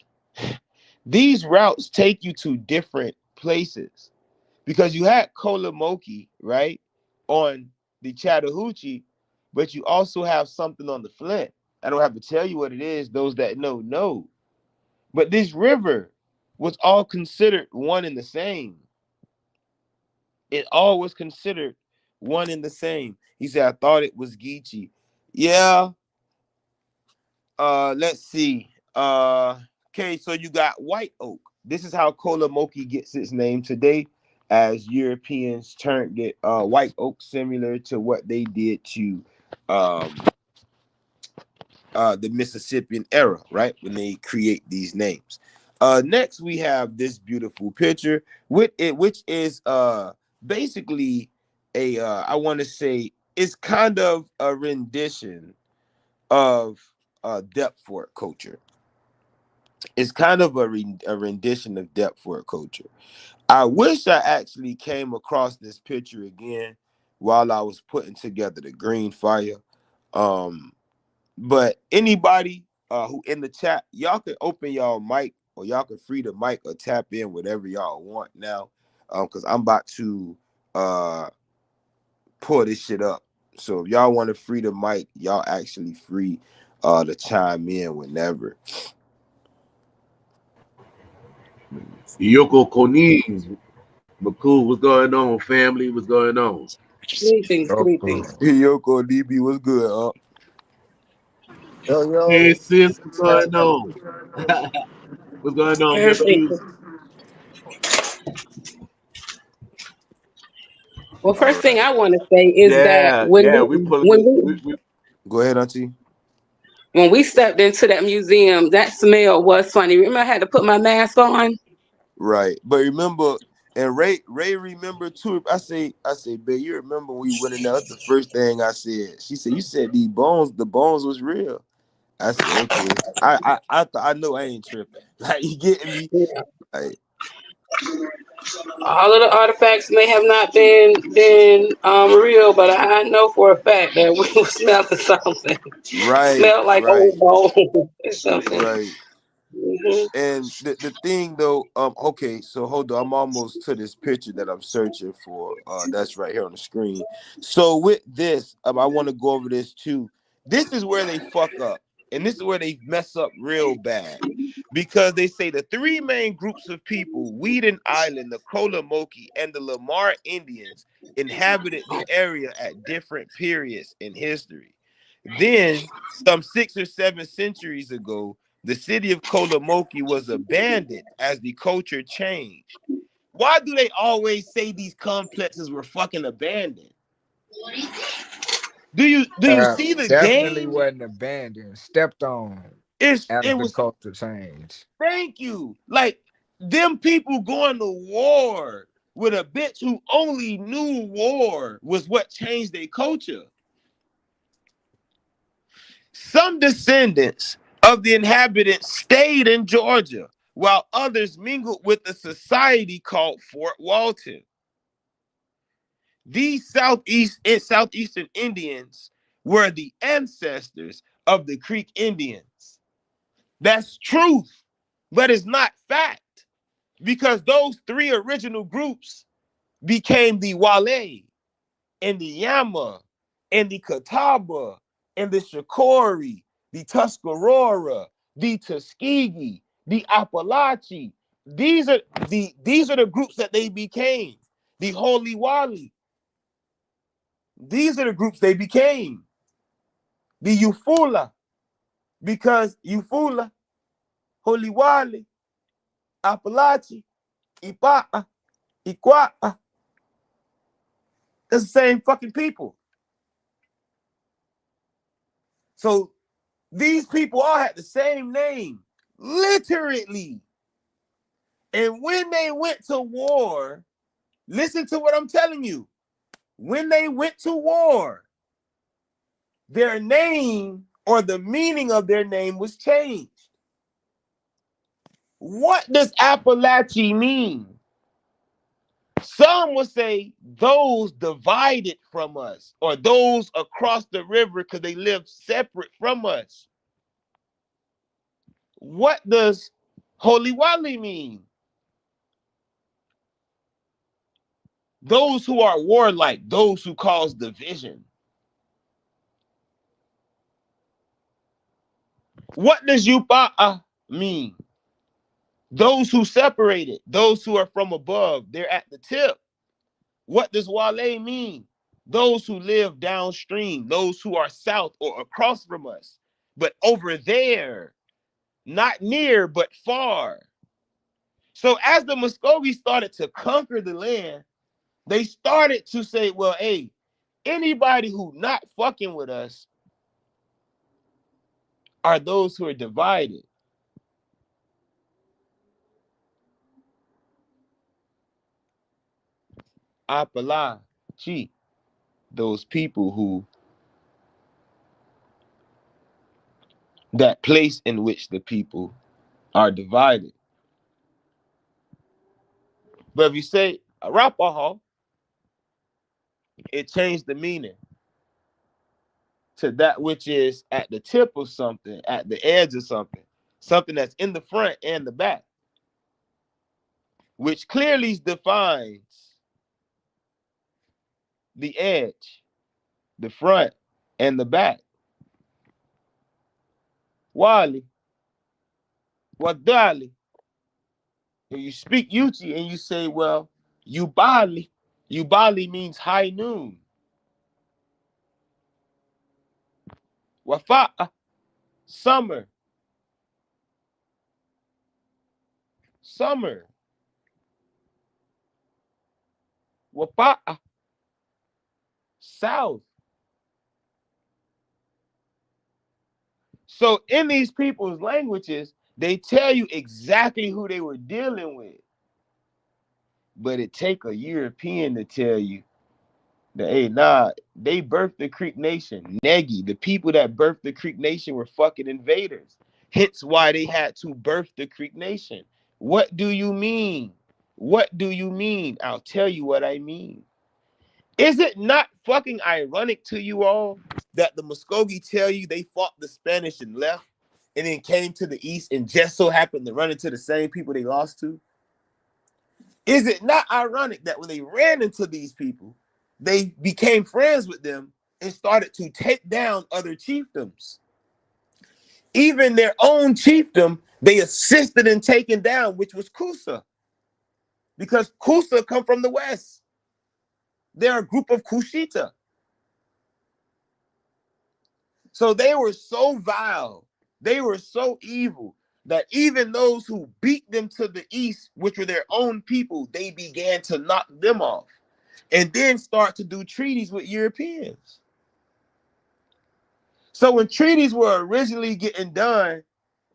these routes take you to different places because you had Kolomoki, right, on the Chattahoochee, but you also have something on the Flint. I don't have to tell you what it is. Those that know. But this river was all considered one and the same. It all was considered one and the same. He said, I thought it was Geechee. Yeah. Let's see. Okay, so you got white oak. This is how Kolomoki gets its name today, as Europeans turned it white oak, similar to what they did to um the Mississippian era, right? When they create these names. Next we have this beautiful picture with it, which is basically a I want to say it's kind of a rendition of Deptford culture. It's kind of a rendition of Deptford culture. I wish I actually came across this picture again while I was putting together the green fire. Um, But anybody who in the chat, y'all can open y'all mic or y'all can free the mic or tap in whatever y'all want now. Because I'm about to pull this shit up. So if y'all want to free the mic, y'all actually free to chime in whenever. Yoko Konings, McCool, what's going on, family? What's going on? Sleeping, sleeping. Yoko DB, what's good, huh? Hey, Yo. sis, what's going on? What's going on, Miss Perfect. Hughes? Well, All first thing right. I want to say is that Yeah, yeah, we pulling when it. we We Go ahead, Auntie. when we stepped into that museum, that smell was funny. Remember, I had to put my mask on. Right. But remember, and Ray remember too. I say, babe, you remember we went in there? That's the first thing I said. She said, you said the bones was real. I said, okay. I know I ain't tripping. Like, you getting me? Yeah. Like, All of the artifacts may have not been real, but I know for a fact that we were smelling something. right, Smelled like right, old bone or something. right. Hmm. And the thing though, okay, so hold on, I'm almost to this picture that I'm searching for. That's right here on the screen. So with this, I want to go over this too. This is where they fuck up, and this is where they mess up real bad, because they say the three main groups of people, Weeden Island, the Kolomoki, and the Lamar Indians, inhabited the area at different periods in history. Then, some 6 or 7 centuries ago, the city of Kolomoki was abandoned as the culture changed. Why do they always say these complexes were fucking abandoned? Do you see the Definitely game? wasn't abandoned, stepped on It as the was, culture changed. thank you. Like, them people going to war with a bitch who only knew war was what changed their culture. Some descendants of the inhabitants stayed in Georgia, while others mingled with a society called Fort Walton. These southeastern Indians were the ancestors of the Creek Indians. That's truth, but it's not fact, because those three original groups became the Wale and the Yama and the Catawba and the Shakori, the Tuscarora, the Tuskegee, the Appalachee. These are the groups that they became. The Holy Wali. These are the groups they became. The Ufula, because Ufula, Holy Wali, Appalachie, Ipa'a, Ikwa'a, that's the same fucking people. So these people all had the same name, literally. And when they went to war, listen to what I'm telling you. When they went to war, their name or the meaning of their name was changed. What does Appalachia mean? Some will say those divided from us or those across the river because they live separate from us. What does Holy Wali mean? Those who are warlike, those who cause division. What does Yupa'a mean? Those who separated, those who are from above, they're at the tip. What does Wale mean? Those who live downstream, those who are south or across from us, but over there, not near, but far. So as the Muskogee started to conquer the land, they started to say, well, hey, anybody who not fucking with us are those who are divided. Apala, Chi, those people who, that place in which the people are divided. But if you say Arapaho, it changed the meaning to that which is at the tip of something, at the edge of something, something that's in the front and the back, which clearly defines the edge, the front, and the back. Wali, Wadali. If you speak Yuchi and you say, well, Ubali, Ubali means high noon. Wafa'a, summer. Summer. Wapa'a, south. So in these people's languages, they tell you exactly who they were dealing with. But it take a European to tell you that, hey, nah, they birthed the Creek Nation. Negi, the people that birthed the Creek Nation were fucking invaders. Hence why they had to birth the Creek Nation. What do you mean? What do you mean? I'll tell you what I mean. Is it not fucking ironic to you all that the Muskogee tell you they fought the Spanish and left and then came to the east and just so happened to run into the same people they lost to? Is it not ironic that when they ran into these people, they became friends with them and started to take down other chiefdoms? Even their own chiefdom, they assisted in taking down, which was Kusa. Because Kusa come from the west. They're a group of Kushita. So they were so vile, they were so evil, that even those who beat them to the east, which were their own people, they began to knock them off and then start to do treaties with Europeans. So when treaties were originally getting done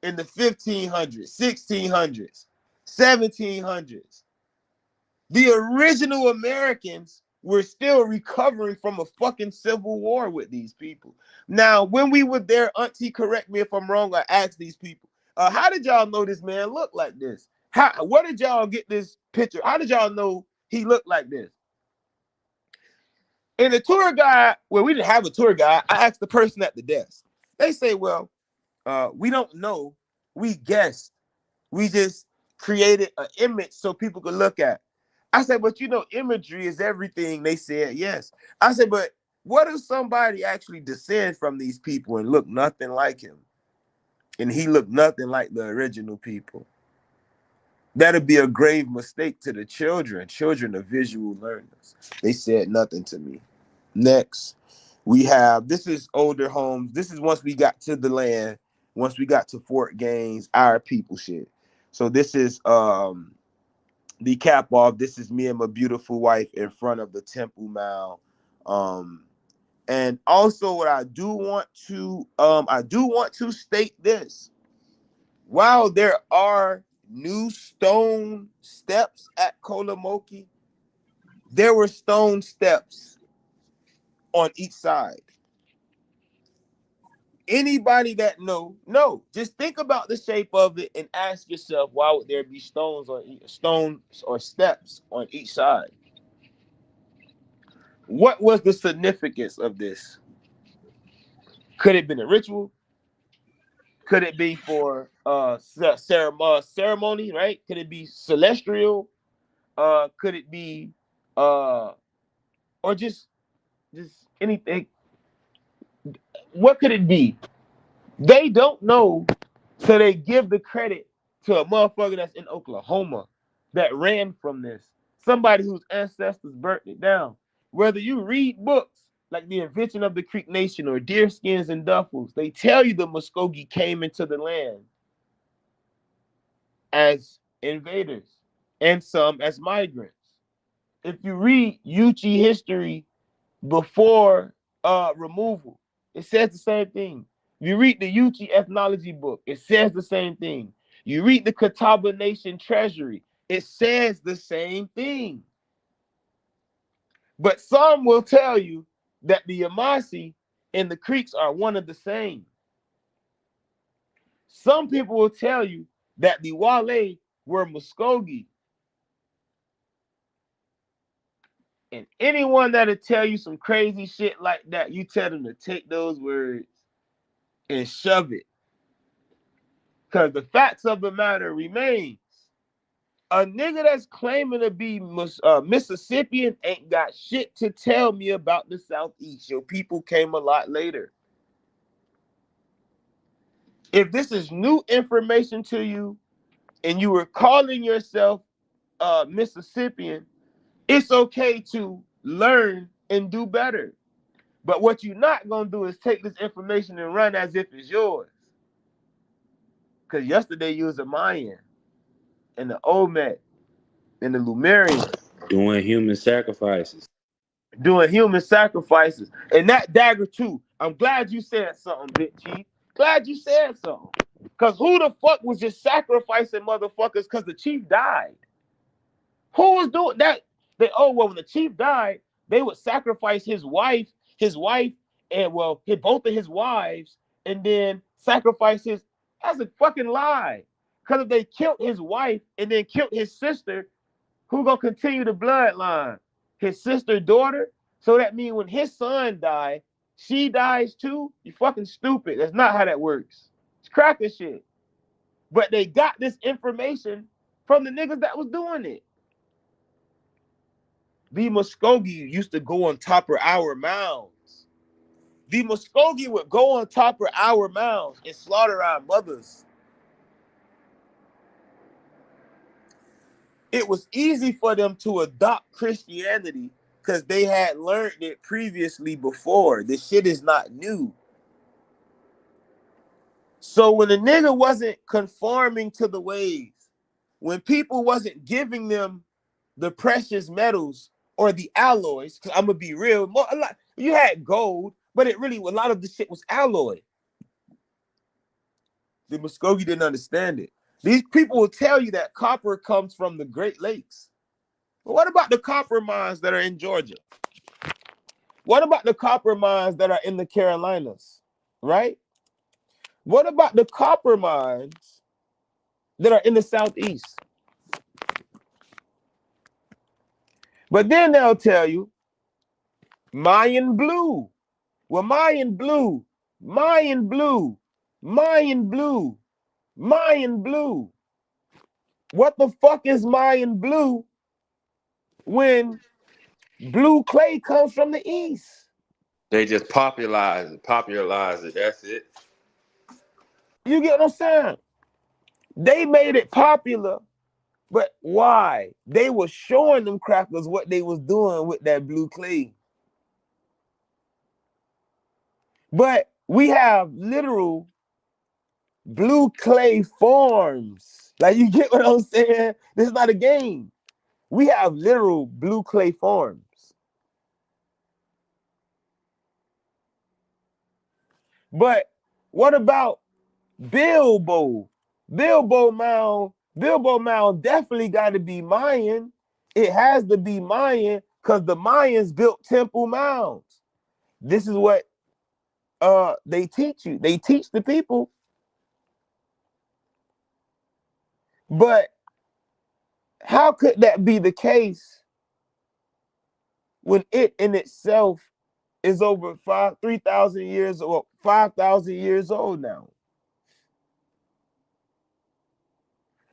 in the 1500s, 1600s, 1700s, the original Americans were still recovering from a fucking civil war with these people. Now, when we were there, Auntie, correct me if I'm wrong, I asked these people, how did y'all know this man looked like this? Where did y'all get this picture? How did y'all know he looked like this? And the tour guide, well, we didn't have a tour guide. I asked the person at the desk. They say, well, we don't know. We guessed. We just created an image so people could look at. I said, but you know, imagery is everything. They said, yes. I said, but what if somebody actually descend from these people and look nothing like him? And he looked nothing like the original people. That'd be a grave mistake to the children. Children are visual learners. They said nothing to me. Next, we have, this is older homes. This is once we got to the land, once we got to Fort Gaines, our people shit. So this is the cap off. This is me and my beautiful wife in front of the Temple Mound. And also what I do want to state this. While there are new stone steps at Kolomoki, there were stone steps on each side. Anybody that no, just think about the shape of it and ask yourself, why would there be stones or steps on each side? What was the significance of this? Could it have been a ritual? Could it be for ceremony, right? Could it be celestial? Could it be or just anything? What could it be? They don't know, so they give the credit to a motherfucker that's in Oklahoma that ran from this. Somebody whose ancestors burnt it down. Whether you read books like The Invention of the Creek Nation or Deerskins and Duffels, they tell you the Muskogee came into the land as invaders and some as migrants. If you read Yuchi history before removal, it says the same thing. You read the Yuchi ethnology book, it says the same thing. You read the Catawba Nation Treasury, it says the same thing. But some will tell you that the Yamasi and the Creeks are one of the same. Some people will tell you that the Wale were Muskogee. And anyone that'll tell you some crazy shit like that, you tell them to take those words and shove it. Because the facts of the matter remains. A nigga that's claiming to be Mississippian ain't got shit to tell me about the Southeast. Your people came a lot later. If this is new information to you and you were calling yourself Mississippian, it's okay to learn and do better. But what you're not going to do is take this information and run as if it's yours. Because yesterday you was a Mayan and the Olmec and the Lumerian. Doing human sacrifices. Doing human sacrifices. And that dagger too. I'm glad you said something, Big Chief. Glad you said something. Because who the fuck was just sacrificing motherfuckers because the chief died? Who was doing that? When the chief died, they would sacrifice his wife, and both of his wives, and then sacrifice his. That's a fucking lie. Because if they killed his wife and then killed his sister, who gonna continue the bloodline? His sister, daughter. So that means when his son died, she dies too. You fucking stupid. That's not how that works. It's cracker shit. But they got this information from the niggas that was doing it. The Muskogee used to go on top of our mounds. The Muskogee would go on top of our mounds and slaughter our mothers. It was easy for them to adopt Christianity because they had learned it previously before. This shit is not new. So when a nigga wasn't conforming to the ways, when people wasn't giving them the precious metals or the alloys, because I'm gonna be real, you had gold, but a lot of the shit was alloy. The Muskogee didn't understand it. These people will tell you that copper comes from the Great Lakes. But what about the copper mines that are in Georgia? What about the copper mines that are in the Carolinas, right? What about the copper mines that are in the Southeast? But then they'll tell you Mayan blue. Well, Mayan blue, Mayan blue, Mayan blue, Mayan blue. What the fuck is Mayan blue when blue clay comes from the east? They just popularize it. That's it. You get what I'm saying? They made it popular, but why? They were showing them crackers what they was doing with that blue clay. But we have literal blue clay forms. Like, you get what I'm saying? This is not a game. We have literal blue clay forms. But what about Bilbo? Bilbo Mound Bilbo Mound definitely got to be Mayan. It has to be Mayan because the Mayans built Temple Mounds. This is what they teach you. They teach the people. But how could that be the case when it in itself is over 3,000 years or 5,000 years old now?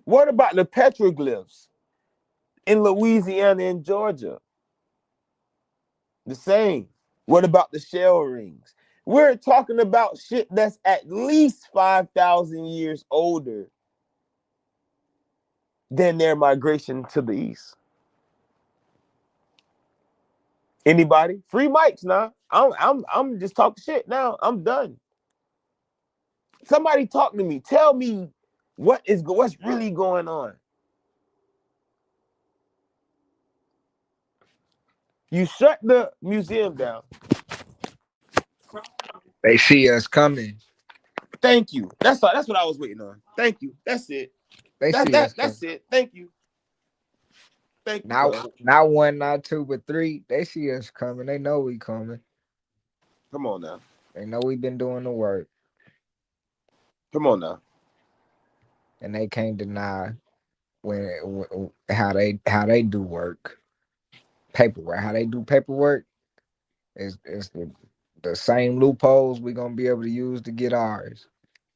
What about the petroglyphs in Louisiana and Georgia? The same. What about the shell rings? We're talking about shit that's at least 5,000 years older than their migration to the east. Anybody? Free mics now. I'm just talking shit now. I'm done. Somebody talk to me. Tell me what's really going on. You shut the museum down. They see us coming. Thank you. That's what I was waiting on. Thank you. That's it. They see us coming. That's it. Thank you. Thank you, Not God. not one, not two, but three. They see us coming. They know we coming. Come on now. They know we've been doing the work, Come on now. and they can't deny when how they do work. Paperwork. How they do paperwork is the same loopholes we're gonna be able to use to get ours.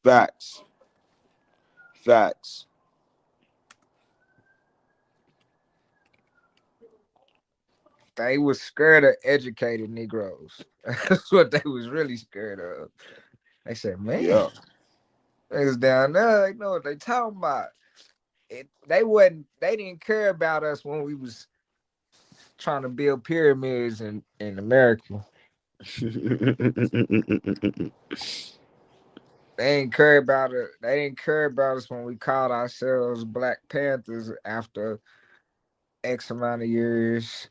Facts. Facts. They was scared of educated Negroes. That's what they was really scared of. They said, "Man, Yeah. niggas down there, they know what they talking about." They didn't care about us when we was trying to build pyramids in America. They didn't care about it. They didn't care about us when we called ourselves Black Panthers after X amount of years.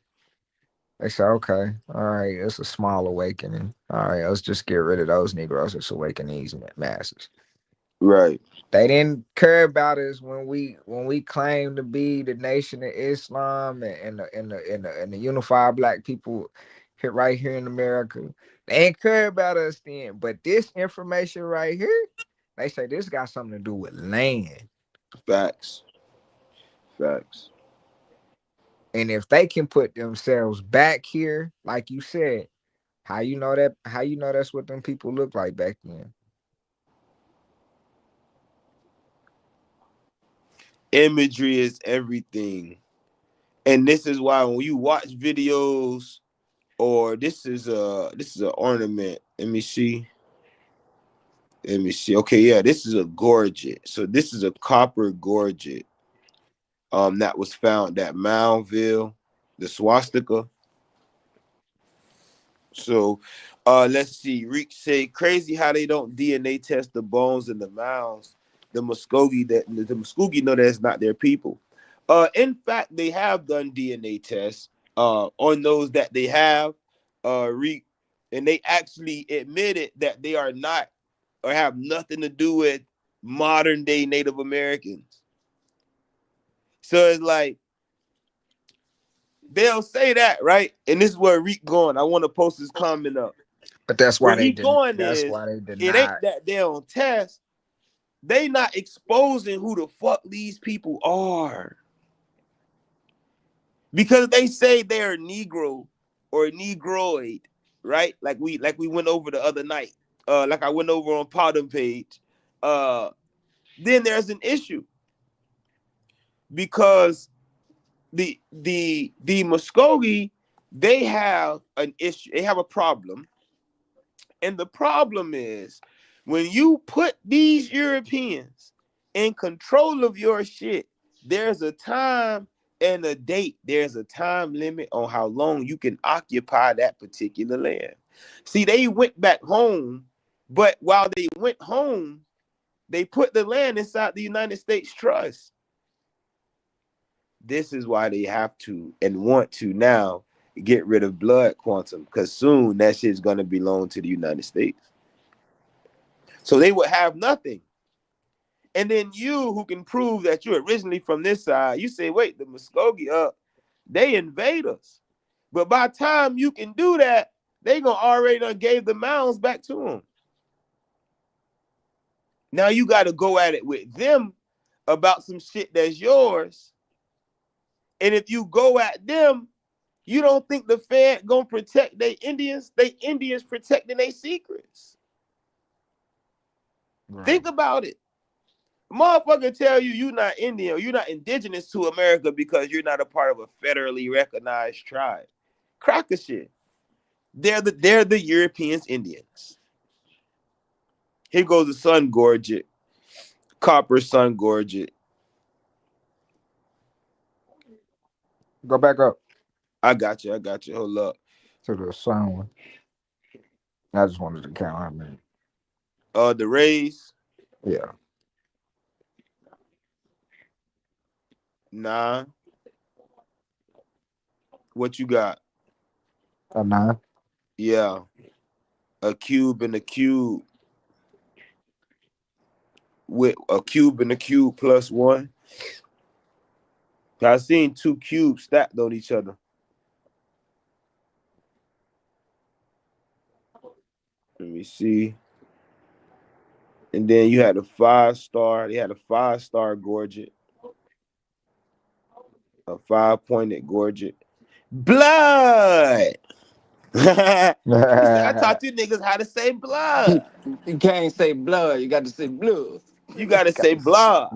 They said, okay, all right, it's a small awakening. All right, let's just get rid of those Negroes. Let's awaken these masses. Right. They didn't care about us when we claimed to be the nation of Islam and the unified Black people here right here in America. They didn't care about us then. But this information right here, they say this got something to do with land. Facts. Facts. And if they can put themselves back here, like you said, how you know that? How you know that's what them people look like back then? Imagery is everything. And this is why when you watch videos, or this is an ornament. Let me see. Okay, yeah, this is a gorget. So this is a copper gorget. That was found at Moundville, the swastika. So let's see. Reek say crazy how they don't DNA test the bones in the mounds. The Muskogee know that's not their people. In fact, they have done DNA tests on those that they have Reek, and they actually admitted that they are not or have nothing to do with modern day Native Americans. So it's like they'll say that, right? And this is where Reek going. I want to post this comment up. But that's why Where they he did. going That's is why they it ain't denied. that they don't test. They not exposing who the fuck these people are. Because they say they're Negro or Negroid, right? Like we went over the other night. Like I went over on Powder page. Then there's an issue. Because the Muskogee, they have an issue, they have a problem. And the problem is when you put these Europeans in control of your shit, there's a time and a date. There's a time limit on how long you can occupy that particular land. See, they went back home, but while they went home, they put the land inside the United States Trust. This is why they have to and want to now get rid of blood quantum, because soon that shit's going to belong to the United States. So they would have nothing. And then you, who can prove that you're originally from this side, you say, wait, the Muskogee, they invade us. But by the time you can do that, they gonna already done gave the mounds back to them. Now you got to go at it with them about some shit that's yours. And if you go at them, you don't think the Fed gonna protect their Indians? They Indians protecting their secrets. Right. Think about it. Motherfucker tell you you're not Indian or you're not indigenous to America because you're not a part of a federally recognized tribe. Cracker shit. They're the Europeans Indians. Here goes the sun gorget. Copper sun gorget. Go back up I got you. Hold up. to the sun one. I just wanted to count how many. The Rays. Yeah. Nah. What you got? A 9. Yeah. A cube and a cube. With a cube and a cube plus 1. I seen 2 cubes stacked on each other. Let me see. And then you had a 5-star. They had a 5-star gorget. A 5-pointed gorget. Blood. I taught you niggas how to say blood. You can't say blood. You got to say blood. You gotta say blood.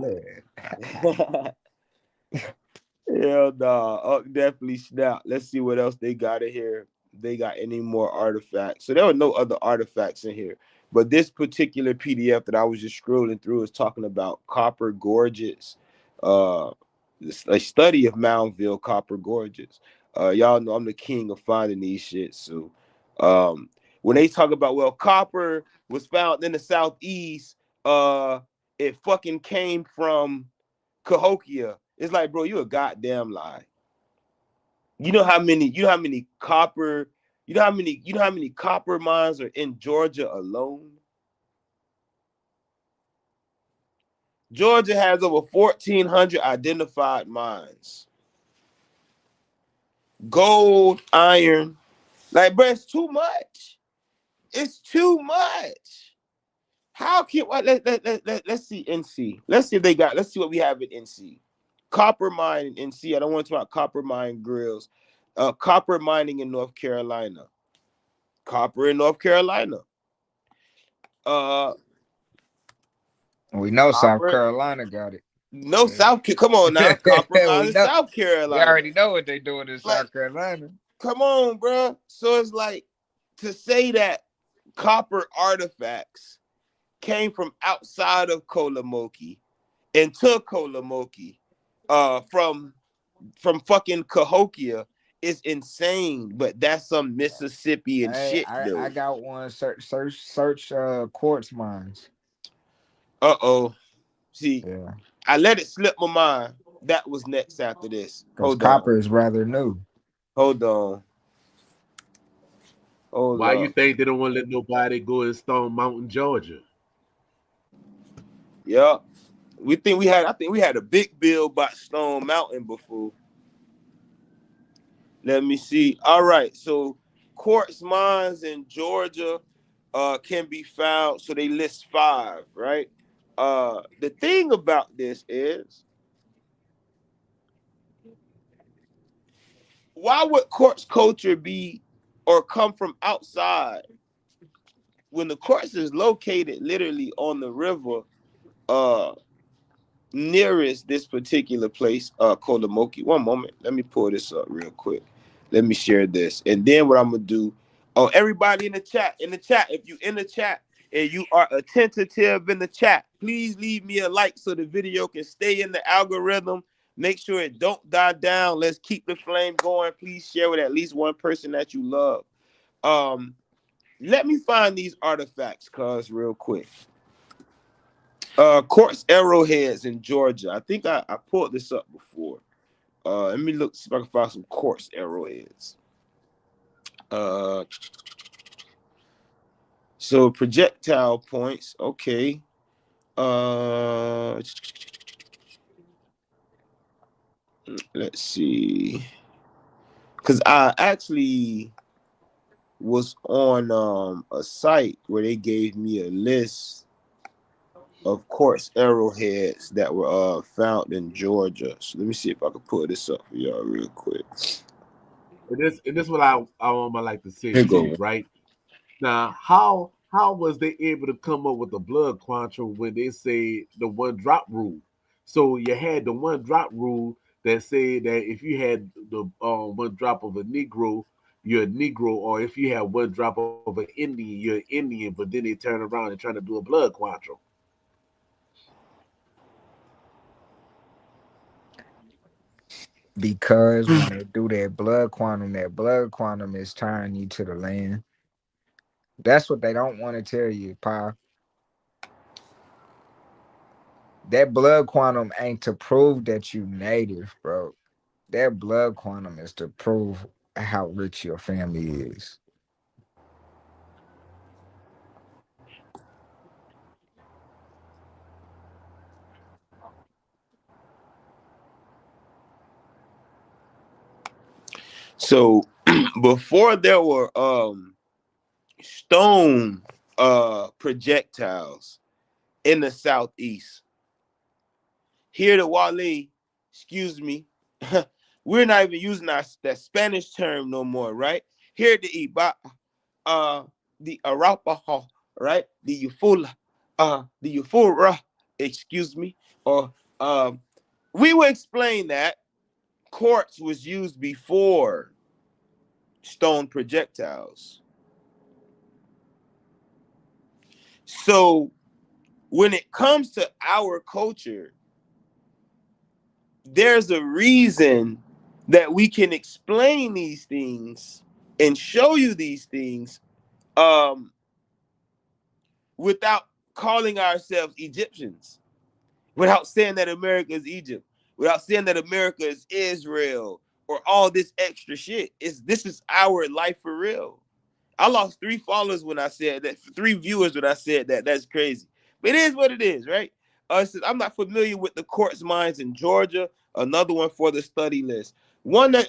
Hell no. Oh, definitely snap. Let's see what else they got in here. They got any more artifacts. So there were no other artifacts in here. But this particular PDF that I was just scrolling through is talking about copper gorgets. A study of Moundville copper gorgets. Y'all know I'm the king of finding these shit. So when they talk about, well, copper was found in the southeast, it fucking came from Cahokia. It's like, bro, you a goddamn lie. You know how many copper mines are in Georgia alone? Georgia has over 1,400 identified mines. Gold, iron. Like, bro, it's too much. It's too much. How can let's see NC. Let's see what we have in NC. Copper mine in NC. I don't want to talk about copper mine grills. Copper mining in North Carolina. Copper in North Carolina. We know South Copper. Carolina got it. No, come on now. Copper mine in South We Carolina. already know what they doing in South Carolina. Come on, bro. So it's like to say that copper artifacts came from outside of Kolomoki and to Kolomoki from fucking Cahokia is insane, but that's some Mississippian shit though. I got one. Search quartz mines. See, Yeah. I let it slip my mind. That was next after this. Because copper is rather new. Hold on. Why you think they don't want to let nobody go in Stone Mountain, Georgia? Yeah. I think we had a big bill about Stone Mountain before. Let me see. All right. So quartz mines in Georgia can be found. So they list 5, right? The thing about this is, why would quartz culture be or come from outside when the quartz is located literally on the river nearest this particular place, Kolomoki? One moment. Let me pull this up real quick. Let me share this. And then what I'm gonna do. Oh, everybody in the chat, if you in the chat and you are attentive in the chat, please leave me a like so the video can stay in the algorithm. Make sure it don't die down. Let's keep the flame going. Please share with at least one person that you love. Let me find these artifacts, cuz, real quick. Quartz arrowheads in Georgia. I think I pulled this up before. Let me look, see if I can find some quartz arrowheads. So projectile points, okay. Uh, let's see, because I actually was on a site where they gave me a list of quartz arrowheads that were found in Georgia. So let me see if I can pull this up for y'all real quick. And this what I like to say Here you too, go. right? Now, how was they able to come up with the blood quantum when they say the one drop rule? So you had the one drop rule that said that if you had the one drop of a Negro, you're a Negro, or if you have one drop of an Indian, you're Indian. But then they turn around and trying to do a blood quantum. Because when they do that blood quantum is tying you to the land. That's what they don't want to tell you, Pa. That blood quantum ain't to prove that you native, bro. That blood quantum is to prove how rich your family is. So before there were stone projectiles in the southeast. Here to Wale, excuse me, we're not even using that Spanish term no more, right? Here to Iba, the Arapaho, right? The Eufora, excuse me, or we will explain that quartz was used before stone projectiles. So when it comes to our culture, there's a reason that we can explain these things and show you these things um, without calling ourselves Egyptians, without saying that America is Egypt, without saying that America is Israel or all this extra shit. This is our life for real. I lost 3 followers when I said that, 3 viewers when I said that. That's crazy. But it is what it is, right? Says, I'm not familiar with the quartz mines in Georgia. Another one for the study list. One that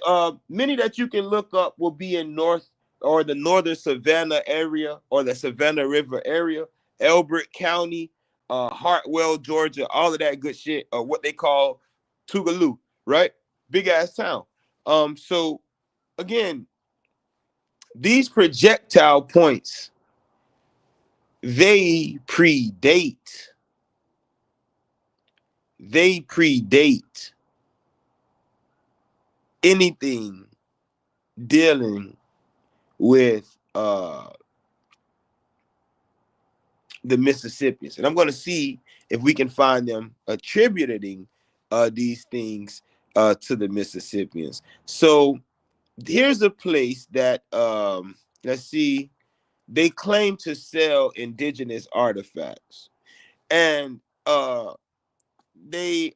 many that you can look up will be in North or the northern Savannah area or the Savannah River area, Elbert County, Hartwell, Georgia, all of that good shit, or what they call Tougaloo, right? Big ass town. So again, these projectile points, they predate they predate anything dealing with the Mississippians. And I'm going to see if we can find them attributing these things to the Mississippians. So here's a place that let's see, they claim to sell indigenous artifacts. And they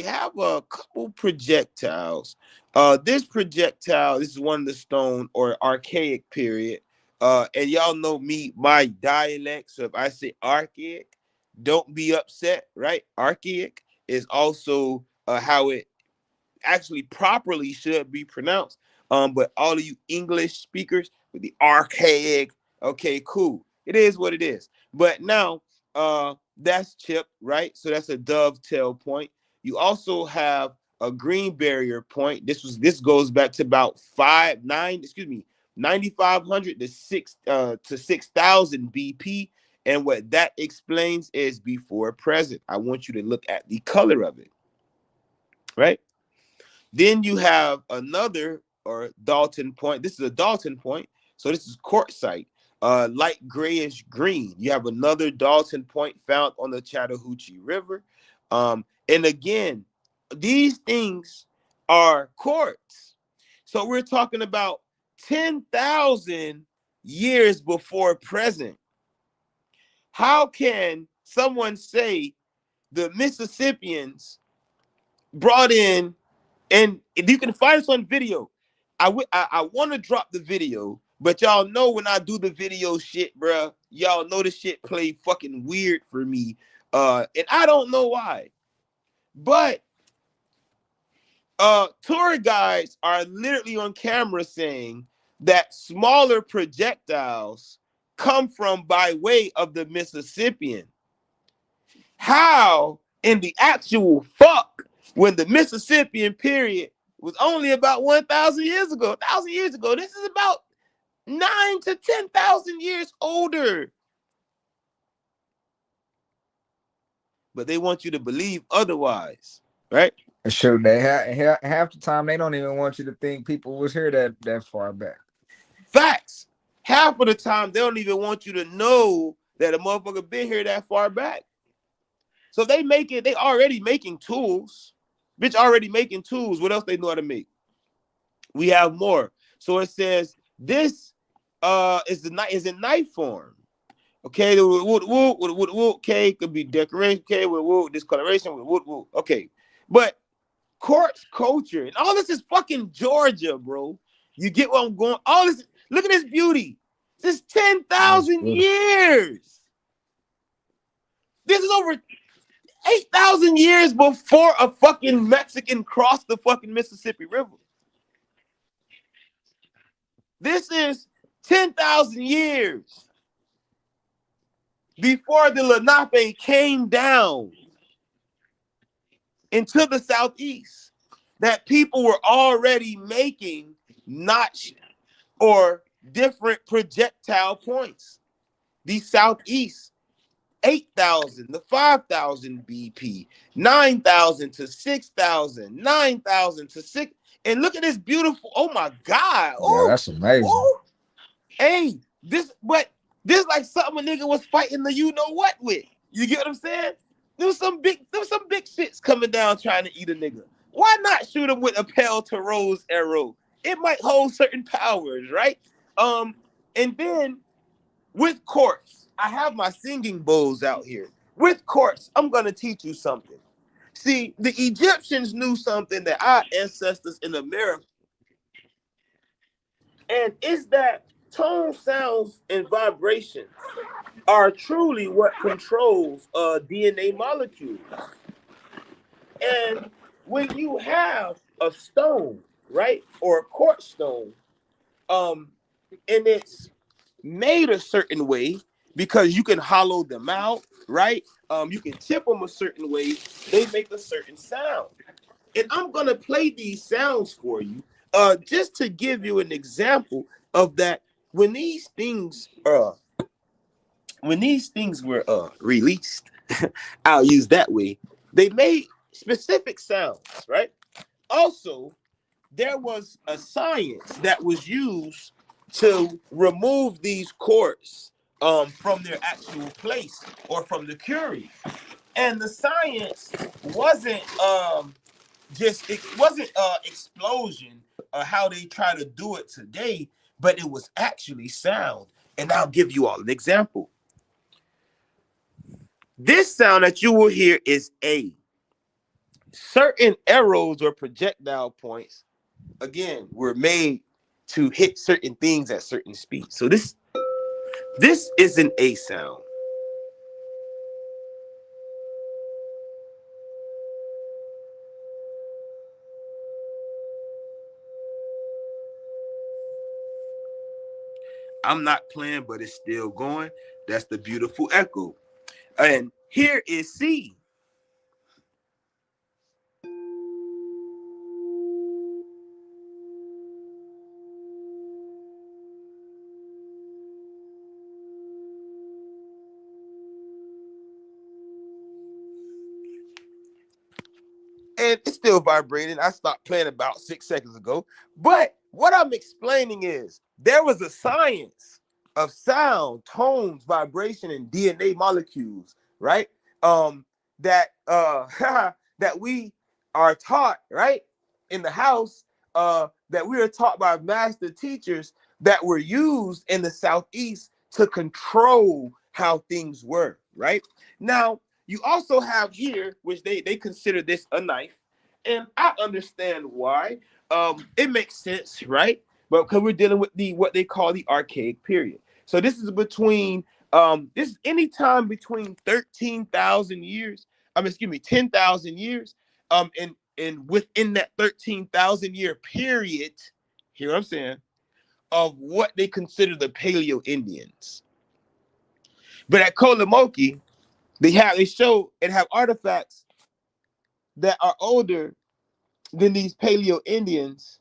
have a couple projectiles. This is one of the stone or archaic period. And y'all know me, my dialect. So if I say archaic, don't be upset, right? Archaic is also how it actually properly should be pronounced. But all of you English speakers with the archaic, okay, cool. It is what it is. But now, that's chip, right? So that's a dovetail point. You also have a green barrier point. This goes back to about 9,500 to 6,000 BP. And what that explains is before present. I want you to look at the color of it, right? Then you have another or Dalton point. This is a Dalton point. So this is quartzite, light grayish green. You have another Dalton point found on the Chattahoochee River. And again, these things are quartz. So we're talking about 10,000 years before present. How can someone say the Mississippians brought in, and you can find this on video. I want to drop the video, but y'all know when I do the video shit, bruh, y'all know the shit play fucking weird for me. And I don't know why, but tour guides are literally on camera saying that smaller projectiles come from by way of the Mississippian. How in the actual fuck, when the Mississippian period was only about 1,000 years ago, 1,000 years ago, this is about 9 to 10,000 years older. But they want you to believe otherwise, right? Sure, they half the time they don't even want you to think people was here that far back. Facts. Half of the time they don't even want you to know that a motherfucker been here that far back. So they already making tools. Bitch already making tools. What else they know how to make? We have more. So it says this is in knife form. Okay, the wood, okay, could be decoration, okay, with wood, discoloration, with wood, okay. But quartz culture, and all this is fucking Georgia, bro. You get what I'm going? All this, look at this beauty. This is 10,000 years. This is over 8,000 years before a fucking Mexican crossed the fucking Mississippi River. This is 10,000 years before the Lenape came down into the southeast, that people were already making notch or different projectile points. The southeast, 8,000 to 5,000 BP, 9,000 to 6,000, 9,000 to 6. And look at this beautiful, oh my God. Yeah, that's amazing. Oh, hey, this like something a nigga was fighting the you know what with. You get what I'm saying? There was some big shits coming down trying to eat a nigga. Why not shoot him with a Pel Rose arrow? It might hold certain powers, right? And then with quartz, I have my singing bowls out here. With quartz, I'm gonna teach you something. See, the Egyptians knew something that our ancestors in America, and it's that tone, sounds, and vibrations are truly what controls DNA molecules. And when you have a stone, right, or a quartz stone, and it's made a certain way because you can hollow them out, right? You can tip them a certain way, they make a certain sound. And I'm gonna play these sounds for you, just to give you an example of that. When these things were released, I'll use that way. They made specific sounds, right? Also, there was a science that was used to remove these quartz from their actual place or from the curie. And the science wasn't explosion how they try to do it today, but it was actually sound. And I'll give you all an example. This sound that you will hear is A. Certain arrows or projectile points, again, were made to hit certain things at certain speeds. So this is an A sound. I'm not playing, but it's still going. That's the beautiful echo. And here is C. And it's still vibrating. I stopped playing about 6 seconds ago. But what I'm explaining is there was a science of sound, tones, vibration, and DNA molecules, right? That that we are taught, right, in the house, that we are taught by master teachers that were used in the Southeast to control how things were, right? Now, you also have here, which they consider this a knife, and I understand why. It makes sense, right? But because we're dealing with what they call the archaic period. So this is between This is any time between 13,000 years. Excuse me, 10,000 years. And within that 13,000 year period, here I'm saying, of what they consider the Paleo Indians. But at Kolomoki, they show and have artifacts that are older than these Paleo Indians.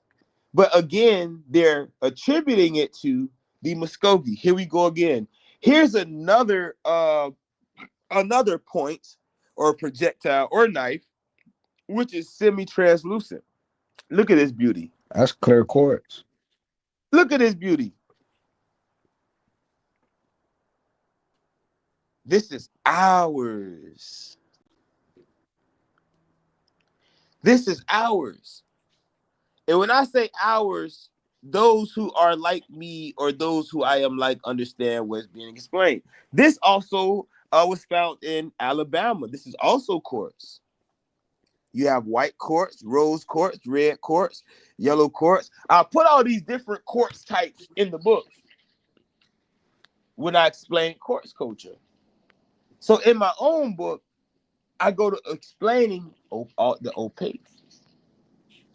But again, they're attributing it to the Muskogee. Here we go again. Here's another point or projectile or knife, which is semi-translucent. Look at this beauty. That's clear quartz. Look at this beauty. This is ours. This is ours. And when I say ours, those who are like me or those who I am like understand what's being explained. This also was found in Alabama. This is also quartz. You have white quartz, rose quartz, red quartz, yellow quartz. I'll put all these different quartz types in the book when I explain quartz culture. So in my own book, I go to explaining the opaque.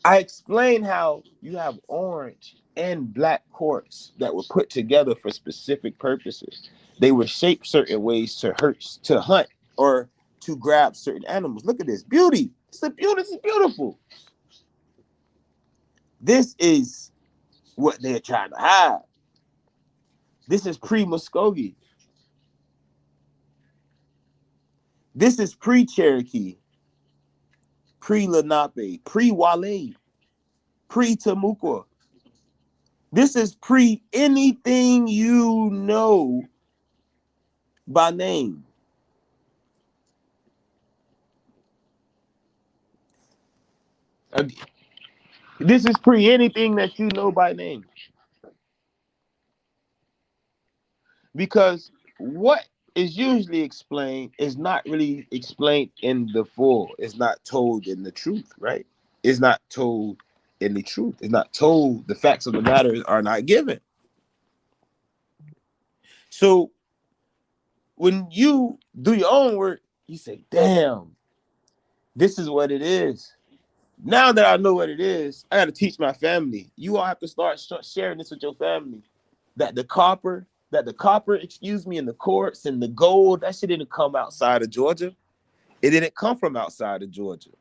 I explain how you have orange and black quartz that were put together for specific purposes. They were shaped certain ways to hunt, or to grab certain animals. Look at this beauty. This is beautiful. This is what they're trying to hide. This is pre-Muskogee. This is pre-Cherokee, pre-Lenape, pre-Wale, pre-Tamukwa. This is pre anything you know by name. This is pre anything that you know by name. Because what is usually explained is not really explained in the full. It's not told in the truth, right? It's not told in the truth. It's not told. The facts of the matter are not given. So when you do your own work, you say, damn, this is what it is. Now that I know what it is, I got to teach my family. You all have to start sharing this with your family. That the copper, and the quartz and the gold, that shit didn't come outside of Georgia. It didn't come from outside of Georgia.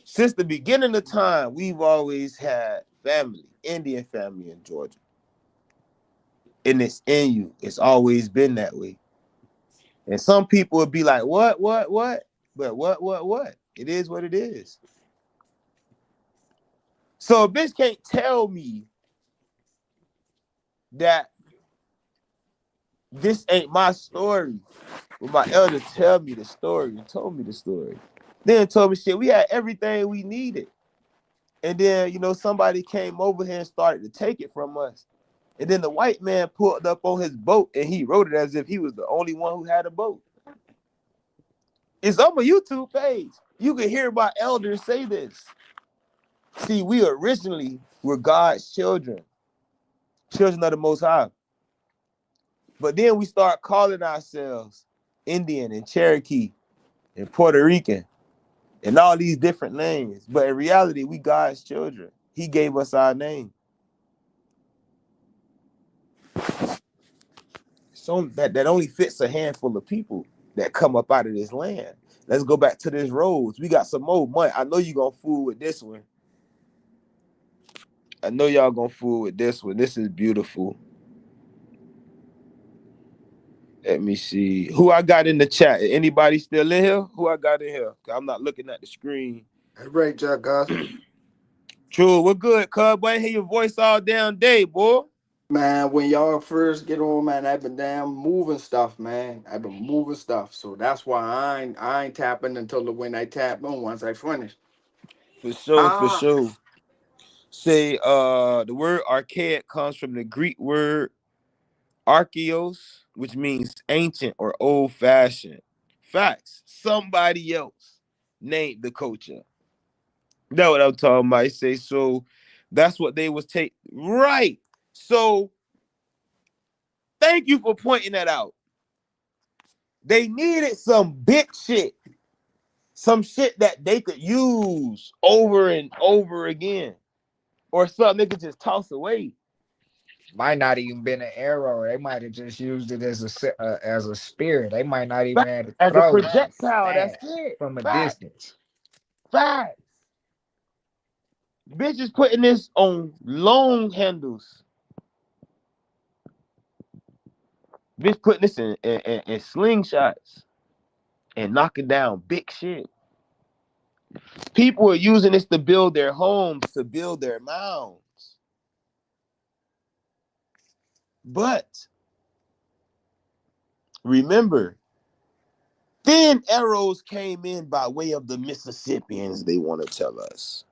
Since the beginning of time, we've always had family, Indian family in Georgia. And it's in you. It's always been that way. And some people would be like, what? But what? It is what it is. So a bitch can't tell me that this ain't my story. Well, my elder tell me the story and told me the story. Then told me shit, we had everything we needed. And then, somebody came over here and started to take it from us. And then the white man pulled up on his boat and he wrote it as if he was the only one who had a boat. It's on my YouTube page. You can hear my elders say this. See, we originally were God's children of the Most High. But then we start calling ourselves Indian and Cherokee and Puerto Rican and all these different names. But in reality, we God's children. He gave us our name. So that only fits a handful of people that come up out of this land. Let's go back to this roads. We got some more money. I know you're going to fool with this one. I know y'all going to fool with this one. This is beautiful. Let me see. Who I got in the chat? Anybody still in here? Who I got in here? I'm not looking at the screen. Hey, Ray, Jack, guys. True, we're good, cuz. Boy, I hear your voice all damn day, boy. Man, when y'all first get on, man, I've been damn moving stuff, man. I've been moving stuff. So that's why I ain't tapping until when I tap on once I finish. For sure. Say the word archaic comes from the Greek word archaeos, which means ancient or old-fashioned. Facts. Somebody else named the culture. That's what I'm talking about. I say so. That's what they was take right. So thank you for pointing that out. They needed some big shit, some shit that they could use over and over again, or something they could just toss away. Might not even been an arrow. They might have just used it as a spear. They might not even Fact. have to As a throw it. Just projectile, that's stab it. from a Fact. distance. Fact. Bitches putting this on long handles. Bitch putting this in slingshots and knocking down big shit. People are using this to build their homes, to build their mounds. But remember, thin arrows came in by way of the Mississippians, they want to tell us.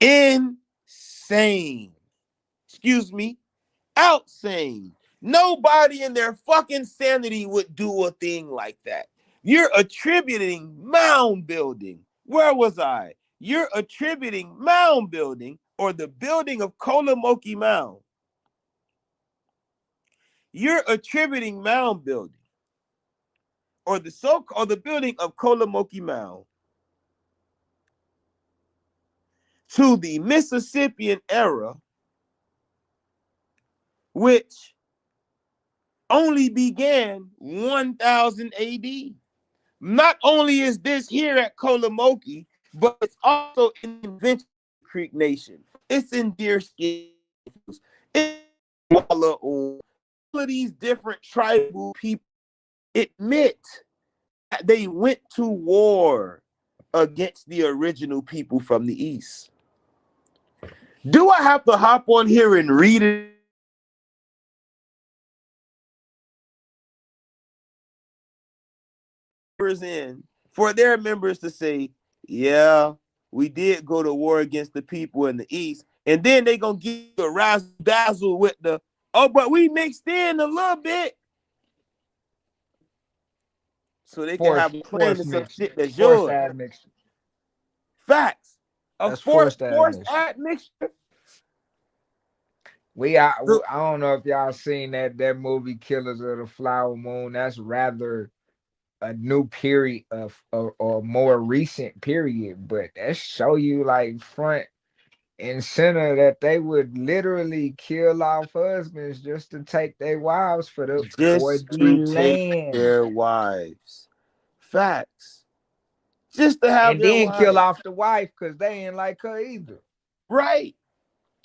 Insane. Excuse me, outsane. Nobody in their fucking sanity would do a thing like that. You're attributing mound building. Where was I? You're attributing mound building or the building of Kolomoki Mound. You're attributing mound building or the building of Kolomoki Mound to the Mississippian era, which only began 1000 AD. Not only is this here at Kolomoki, but it's also in Invention Creek Nation. It's in Deerskin. It's Walla. All of these different tribal people admit that they went to war against the original people from the East. Do I have to hop on here and read it in for their members to say, yeah, we did go to war against the people in the East, and then they gonna give you a razzle dazzle with the, oh, but we mixed in a little bit, so they can have a claim to Force some mixture. shit that's Forced yours. admixture. Facts. A That's forced forced admixture. admixture. I don't know if y'all seen that movie Killers of the Flower Moon. That's rather a new period of or more recent period, but that show you like front and center that they would literally kill off husbands just to take their wives for Just the to take land. their wives. Facts. Just to have And their then kill wives. off the wife because they ain't like her either. Right.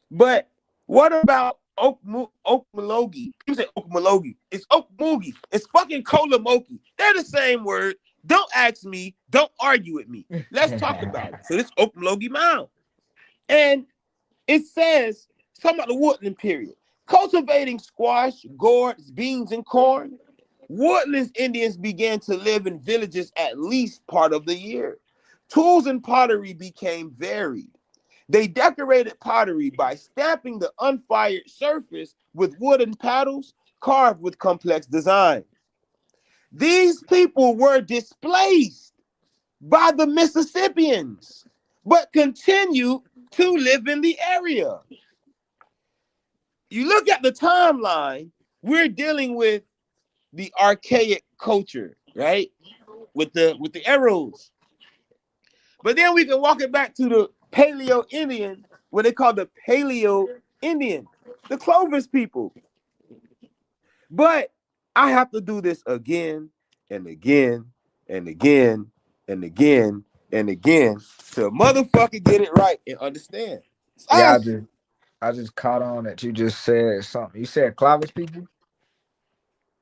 But what about Okmulgee? You say Okmulgee. It's Okmulgee. It's fucking Kolomoki. They're the same word. Don't ask me. Don't argue with me. Let's talk about it. So this Okmulgee Mound. And it says, it's talking about the woodland period. Cultivating squash, gourds, beans, and corn. Woodlands Indians began to live in villages at least part of the year. Tools and pottery became varied. They decorated pottery by stamping the unfired surface with wooden paddles carved with complex design. These people were displaced by the Mississippians, but continued to live in the area. You look at the timeline, we're dealing with the archaic culture, right? With the arrows. But then we can walk it back to the Paleo Indian, what they call the Paleo Indian, the Clovis people. But I have to do this again and again and again and again and again to motherfucker get it right and understand. Yeah, I just caught on that you just said something. You said Clovis people?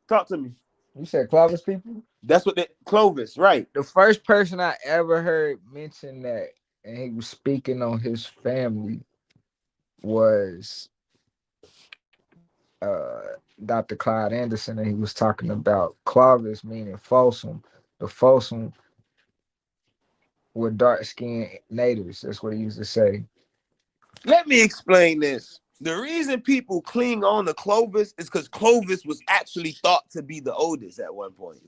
Talk to me. You said Clovis people? That's what Clovis, right? The first person I ever heard mention that, and he was speaking on his family, was uh, Dr. Clyde Anderson, and he was talking about Clovis meaning Folsom. The Folsom were dark skinned natives. That's what he used to say. Let me explain this. The reason people cling on to Clovis is because Clovis was actually thought to be the oldest at one point.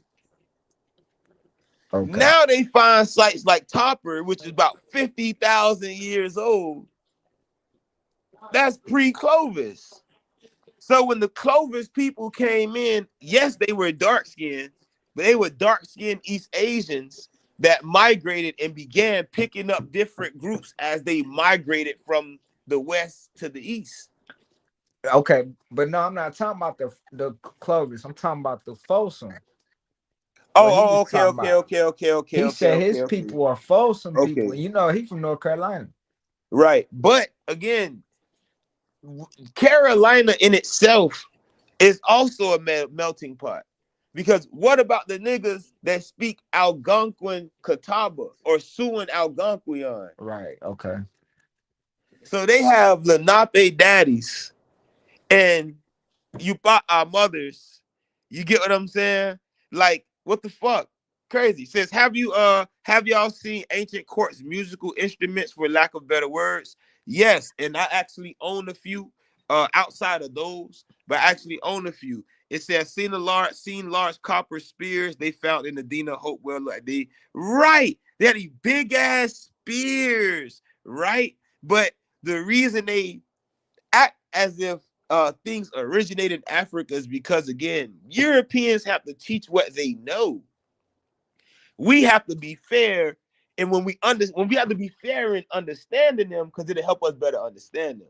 Okay. Now they find sites like Topper, which is about 50,000 years old, That's pre-Clovis. So when the Clovis people came in, yes, they were dark skinned, but they were dark skinned East Asians that migrated and began picking up different groups as they migrated from the west to the east. Okay, but no, I'm not talking about the Clovis. I'm talking about the Folsom. What he was Okay, talking okay, about. okay, okay, okay, He okay, said okay, his okay. people are Folsom people, Okay, and you know he from North Carolina. right. But again, Carolina in itself is also a melting pot. Because what about the niggas that speak Algonquin Catawba or Siouan Algonquian? Right. Okay. So they have Lenape daddies and you bought our mothers. You get what I'm saying? Like, what the fuck? Crazy. Says, have y'all seen ancient courts musical instruments for lack of better words? Yes, and I actually own a few outside of those, but I actually own a few. It says seen large copper spears they found in the Dina Hopewell. Like they had these big ass spears, right? But the reason they act as if things originated in Africa is because again, Europeans have to teach what they know. We have to be fair, and when we have to be fair in understanding them, because it'll help us better understand them.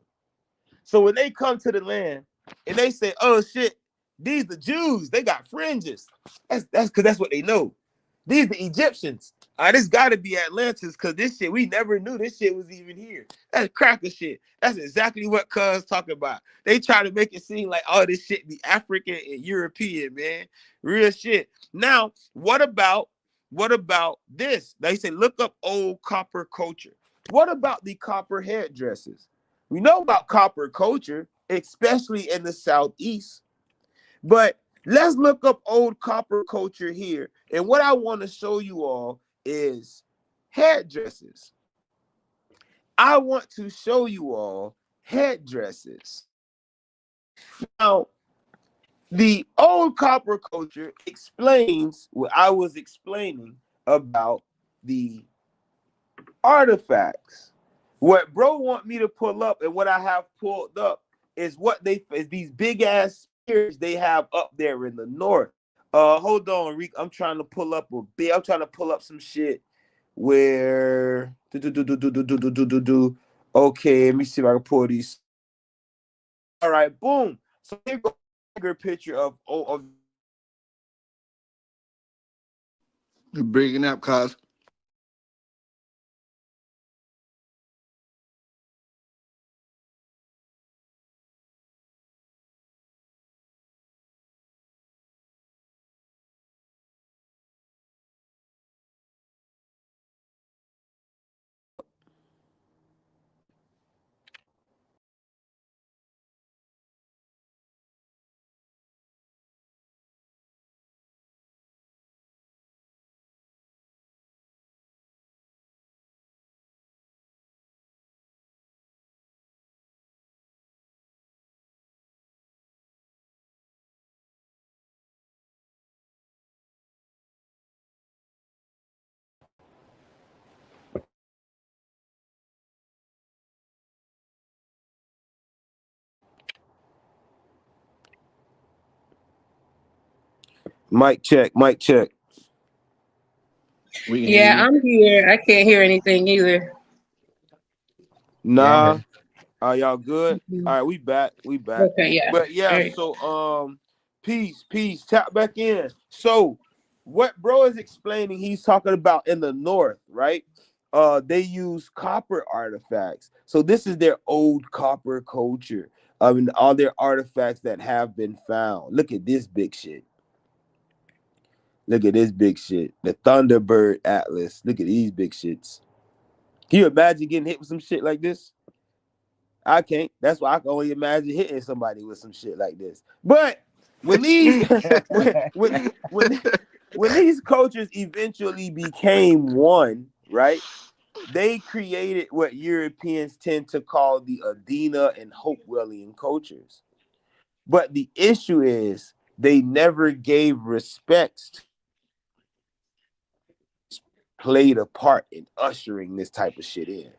So when they come to the land and they say, "Oh shit, these the Jews, they got fringes," that's because that's what they know. These the Egyptians. This gotta be Atlantis because this shit we never knew this shit was even here. That's cracker shit. That's exactly what Cuz talking about. They try to make it seem like all this shit be African and European, man. Real shit. Now, what about this? They say look up old copper culture. What about the copper headdresses? We know about copper culture, especially in the southeast. But let's look up old copper culture here. And what I want to show you all is headdresses. I want to show you all headdresses. Now, the old copper culture explains what I was explaining about the artifacts. What bro want me to pull up and what I have pulled up is these big ass spears they have up there in the north. Hold on, Reek. I'm trying to pull up I'm trying to pull up some shit where okay, let me see if I can pull these. All right, boom. So here goes a bigger picture of You're breaking up, cuz. mic check, mic check. We can hear Yeah, you. I'm here. I can't hear anything either. Yeah. Nah, are y'all good? All Mhm. right, we back. We back. Okay, yeah. But All yeah, right. so peace. Tap back in. So what bro is explaining, he's talking about in the north, right? They use copper artifacts. So this is their old copper culture. I mean, all their artifacts that have been found. Look at this big shit. Look at this big shit. The Thunderbird Atlas. Look at these big shits. Can you imagine getting hit with some shit like this? I can't. That's why I can only imagine hitting somebody with some shit like this. But when these when when these cultures eventually became one, right? They created what Europeans tend to call the Adena and Hopewellian cultures. But the issue is they never gave respects to played a part in ushering this type of shit in.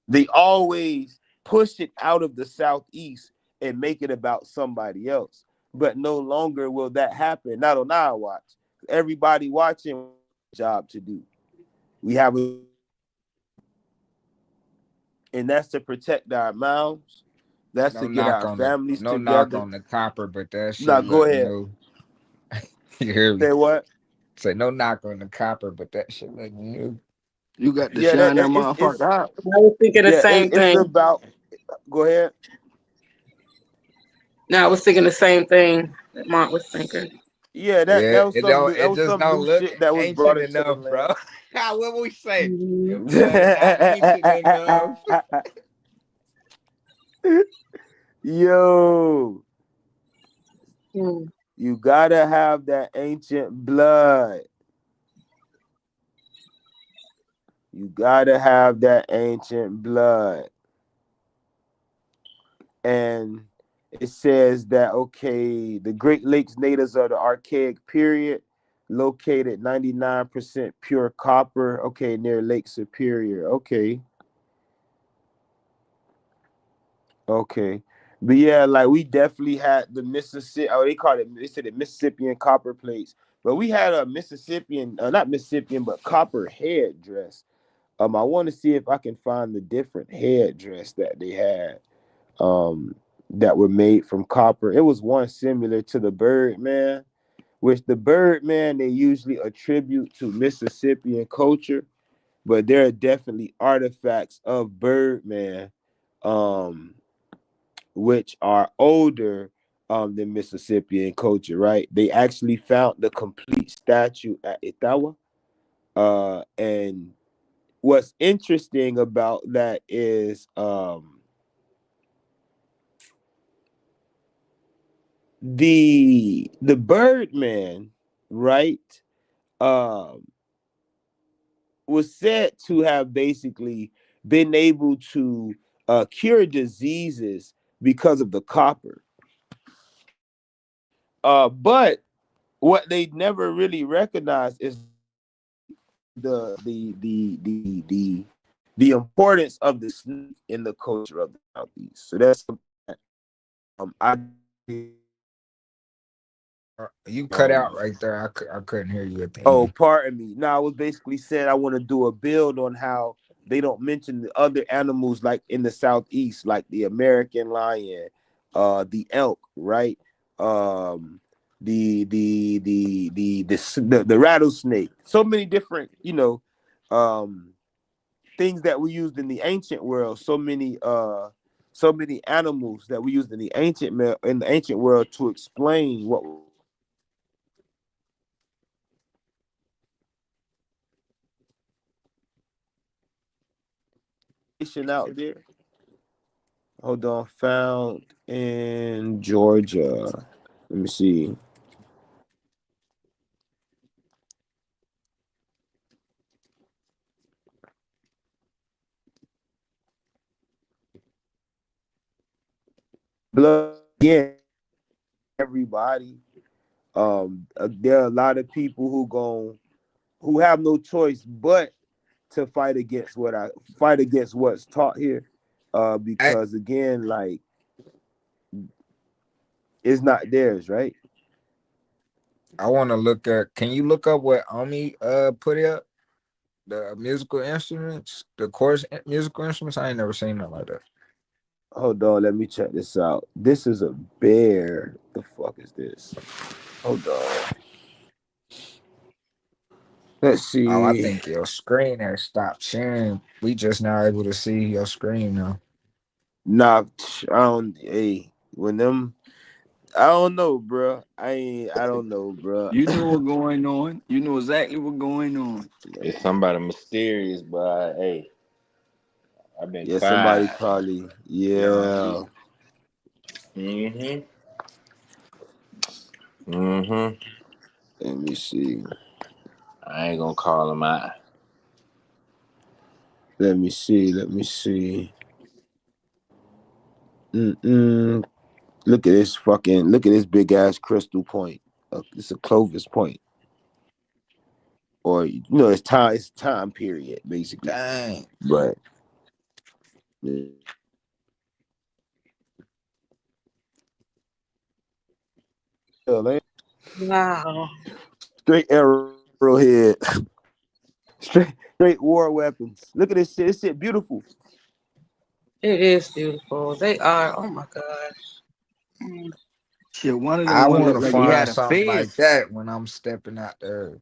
They always push it out of the Southeast and make it about somebody else. But no longer will that happen. Not on our watch. Everybody watching job to do. We have a, and that's to protect our mounds. That's to get our families No knock together. on the copper, but that shit Now go look ahead. new. You hear me? Say what? Say no knock on the copper, but that shit look new. You got to Yeah, shine that it's motherfucker out. I was thinking the yeah, same it's thing. about. Go ahead. No, I was thinking the same thing that Mark was thinking. Yeah, Yeah, that was some new, that it was just some don't new look shit that was brought ancient into the enough, bro. land. What we say? Mhm. Your blood not ancient enough. Yo, Hmm. you gotta have that ancient blood. You gotta have that ancient blood. And it says that okay, the Great Lakes natives of the Archaic period located 99% pure copper, okay, near Lake Superior. Okay. Okay. But yeah, like we definitely had the Mississippi, oh, they called it, they said the Mississippian copper plates. But we had a Mississippian, not Mississippian, but copper headdress. I want to see if I can find the different headdress that they had that were made from copper. It was one similar to the Birdman, which the Birdman they usually attribute to Mississippian culture, but there are definitely artifacts of Birdman um which are older than Mississippian culture, right? They actually found the complete statue at Itawa. And what's interesting about that is the Birdman, right? Um, was said to have basically been able to cure diseases because of the copper. But what they never really recognized is the importance of the snake in the culture of the Southeast. So that's I You cut out um right there. I couldn't hear you at the oh, end. pardon me. No, I was basically saying I want to do a build on how they don't mention the other animals like in the Southeast, like the American lion, the elk, right? Um, the rattlesnake. So many different, um, things that we used in the ancient world. So many animals that we used in the ancient world to explain what out there. Hold on, found in Georgia. Let me see. Blood again, everybody. There are a lot of people who have no choice but to fight against what's taught here. I Because again, like it's not theirs, right? I want to look at. Can you look up what Omi put up? The musical instruments, the chorus musical instruments. I ain't never seen nothing like that. Hold on, let me check this out. This is a bear. The fuck is this? Hold on. Let's Oh, I see. think your screen has stopped sharing. We just now able to see your screen now. Nah, I don't. Hey, when them, I don't know, bro. I don't know, bro. You know what's going on. You know exactly what's going on. It's somebody mysterious, but hey, I've been Yeah, somebody quiet. probably. Young Yeah. G. Mm-hmm. Mm-hmm. Let me see. I ain't gonna call him out. Let me see. Let me see. Mm-mm. Look at this fucking. Look at this big ass crystal point. It's a Clovis point, or it's time. It's time period basically. Dang. But Wow. Straight arrowhead. Straight war weapons. Look at this shit. This shit beautiful. It is beautiful. They are. Oh my gosh. Mm. Shit, one of them I one want looked to like he find had a something like fist. that when I'm stepping out there.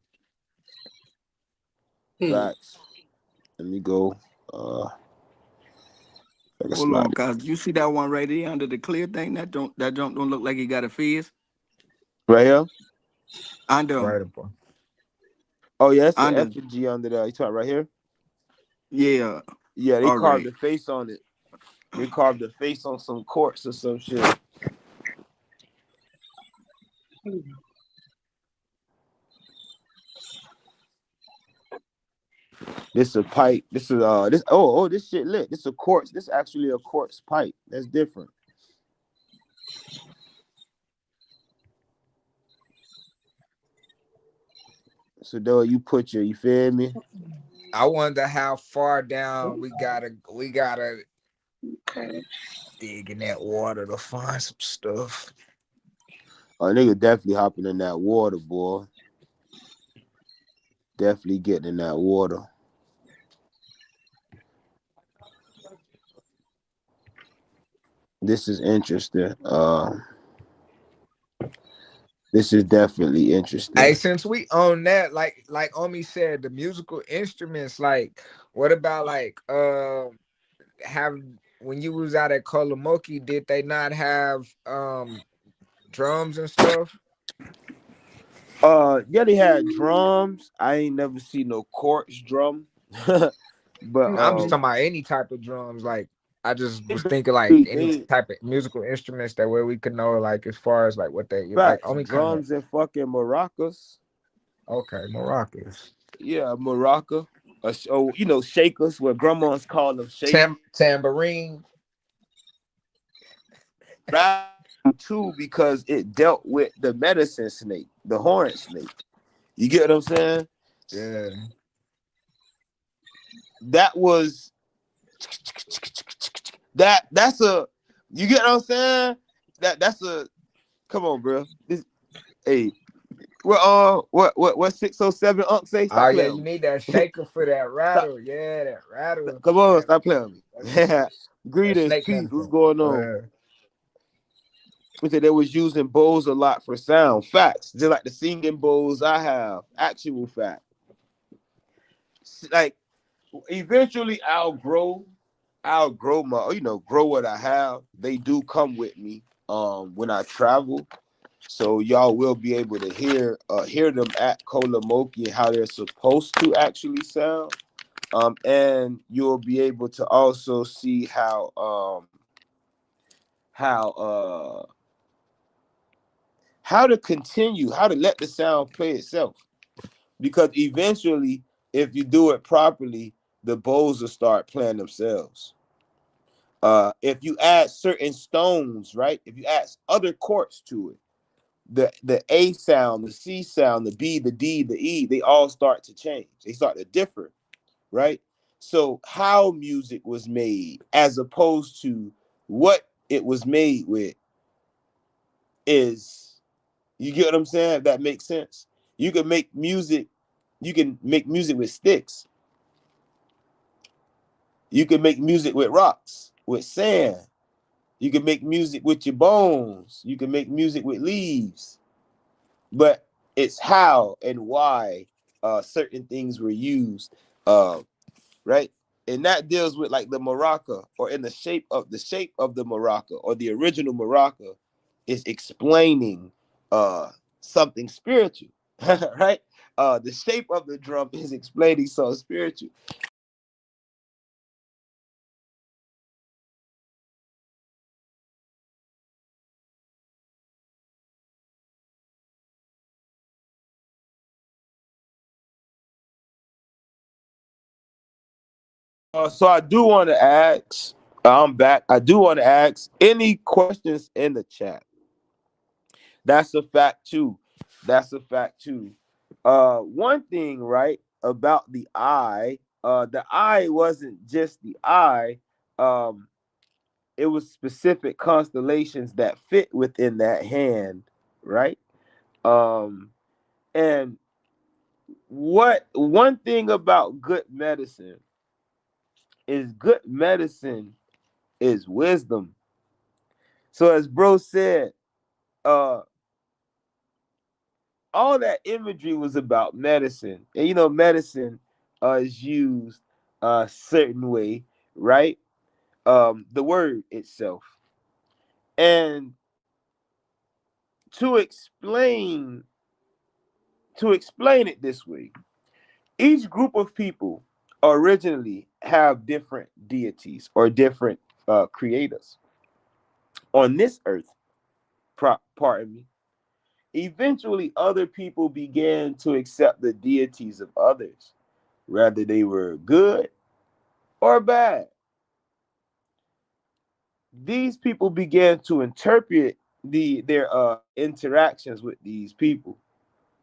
Hmm. Facts. Let me go. Uh, like a Hold on, slide. cause you see that one right there under the clear thing? That don't look like he got a fist. Right here. Under Right up. Oh yeah, it's an under effigy under there. You talking right here? yeah. Yeah, they All carved right. a face on it. They carved a face on some quartz or some shit. This a pipe. This is this this shit lit. This a quartz. This actually a quartz pipe. That's different. So though you put your, you feel me? I wonder how far down we gotta Okay. dig in that water to find some stuff. A nigga definitely hopping in that water, boy. Definitely getting in that water. This is interesting. This is definitely interesting. Hey, since we own that, like Omi said, the musical instruments, like what about like have when you was out at Kolomoki, did they not have drums and stuff? Yeah, they had drums. I ain't never seen no quartz drum. But I'm just talking about any type of drums. Like I just was thinking like any they type of musical instruments that way we could know like as far as like what they like facts, only kind of drums and fucking maracas. okay, maracas. Yeah, maraca. Oh, you know, shakers, where grandmas call them shakers. Tambourine. Rap too, because it dealt with the medicine snake, the horn snake. You get what I'm saying? Yeah. That was that's a, you get what I'm saying? That's a, come on, bro. This, hey, what 607 Unc say? Oh Stop yeah, playing you with need that me. shaker for that Stop, rattle. Yeah, that rattle. come on, That stop playing with that's me. that Greetings, snake peace. What's medicine. going on? Yeah. We said they was using bowls a lot for sound. Facts. Just like the singing bowls I have. Actual fact. Like eventually I'll grow my, you know, grow what I have. They do come with me when I travel. So y'all will be able to hear them at Kolomoki and how they're supposed to actually sound. And you'll be able to also see how how to continue, how to let the sound play itself. Because eventually, if you do it properly, the bowls will start playing themselves. If you add certain stones, right? If you add other chords to it, the A sound, the C sound, the B, the D, the E, they all start to change. They start to differ, right? So how music was made, as opposed to what it was made with, is, you get what I'm saying? If that makes sense. You can make music. You can make music with sticks. You can make music with rocks, with sand. You can make music with your bones. You can make music with leaves. But it's how and why certain things were used, uh, right? And that deals with like the maraca, or in the shape of the maraca, or the original maraca is explaining something spiritual, right? The shape of the drum is explaining something spiritual. So I do want to ask. I'm back. I do want to ask any questions in the chat. That's a fact too. That's a fact too. One thing, right, about the eye wasn't just the eye. Um, it was specific constellations that fit within that hand, right? Um, and what one thing about good medicine is wisdom. So as bro said, uh all that imagery was about medicine. And medicine is used a certain way, right? The word itself. And to explain to explain it this way, each group of people originally have different deities or different creators on this earth. Pardon me. Eventually, other people began to accept the deities of others, whether they were good or bad. These people began to interpret their interactions with these people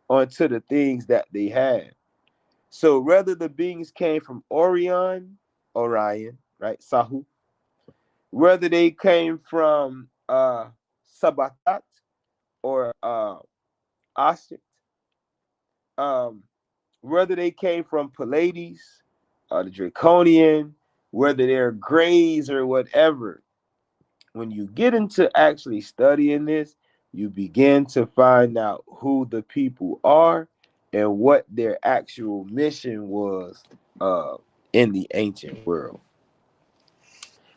onto the things that they had. So whether the beings came from Orion, right, Sahu, whether they came from Sabatat or Asit, um, whether they came from Pallades, the Draconian, whether they're Greys or whatever, when you get into actually studying this, you begin to find out who the people are and what their actual mission was uh, in the ancient world.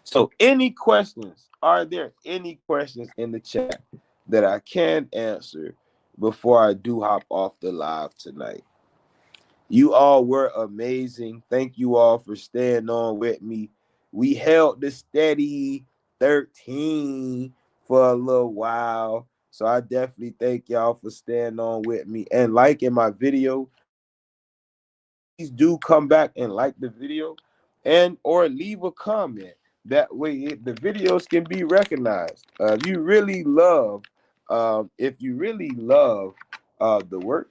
So, any questions? Are there any questions in the chat that I can answer before I do hop off the live tonight? You all were amazing. Thank you all for staying on with me. We held the steady 13 for a little while. So I definitely thank y'all for staying on with me and liking my video. Please do come back and like the video and or leave a comment. That way the videos can be recognized. If you really love the work,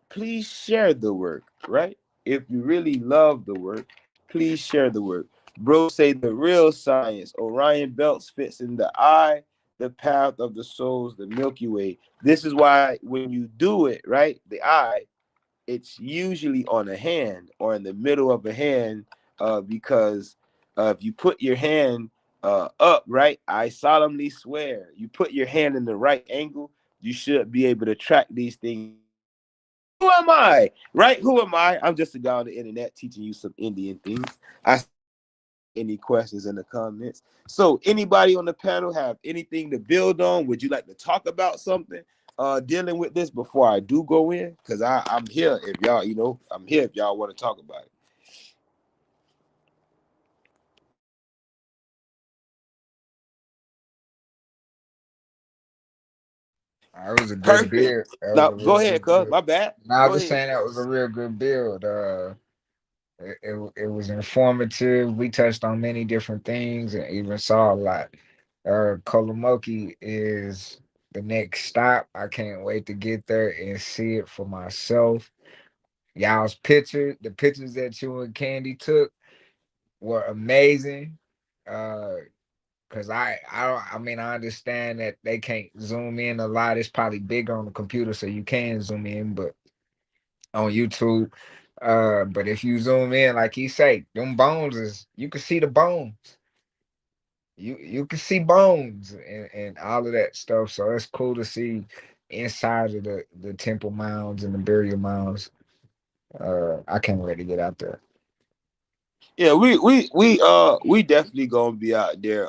please share the work, right? If you really love the work, please share the work. Bro say the real science. Orion belts fits in the eye, the path of the souls, the Milky Way. This is why when you do it, right, the eye, it's usually on a hand or in the middle of a hand, because if you put your hand up, right, I solemnly swear, you put your hand in the right angle, you should be able to track these things. Who am I? Right? Who am I? I'm just a guy on the internet teaching you some Indian things. I any questions in the comments. So anybody on the panel have anything to build on? Would you like to talk about something dealing with this before I do go in? Because I'm here if y'all, I'm here if y'all want to talk about it. It was a good Perfect. build. That was Now a go real ahead, good cuz. build. My bad. No, I Go was just ahead. saying that was a real good build. It was informative. We touched on many different things and even saw a lot. Kolomoki is the next stop. I can't wait to get there and see it for myself. Y'all's the pictures that you and Candy took were amazing. Uh, Cause I mean I understand that they can't zoom in a lot. It's probably bigger on the computer, so you can zoom in, but on YouTube. But if you zoom in, like he say, them bones is you can see the bones. You can see bones and all of that stuff. So it's cool to see inside of the temple mounds and the burial mounds. I can't wait to get out there. Yeah, we definitely gonna be out there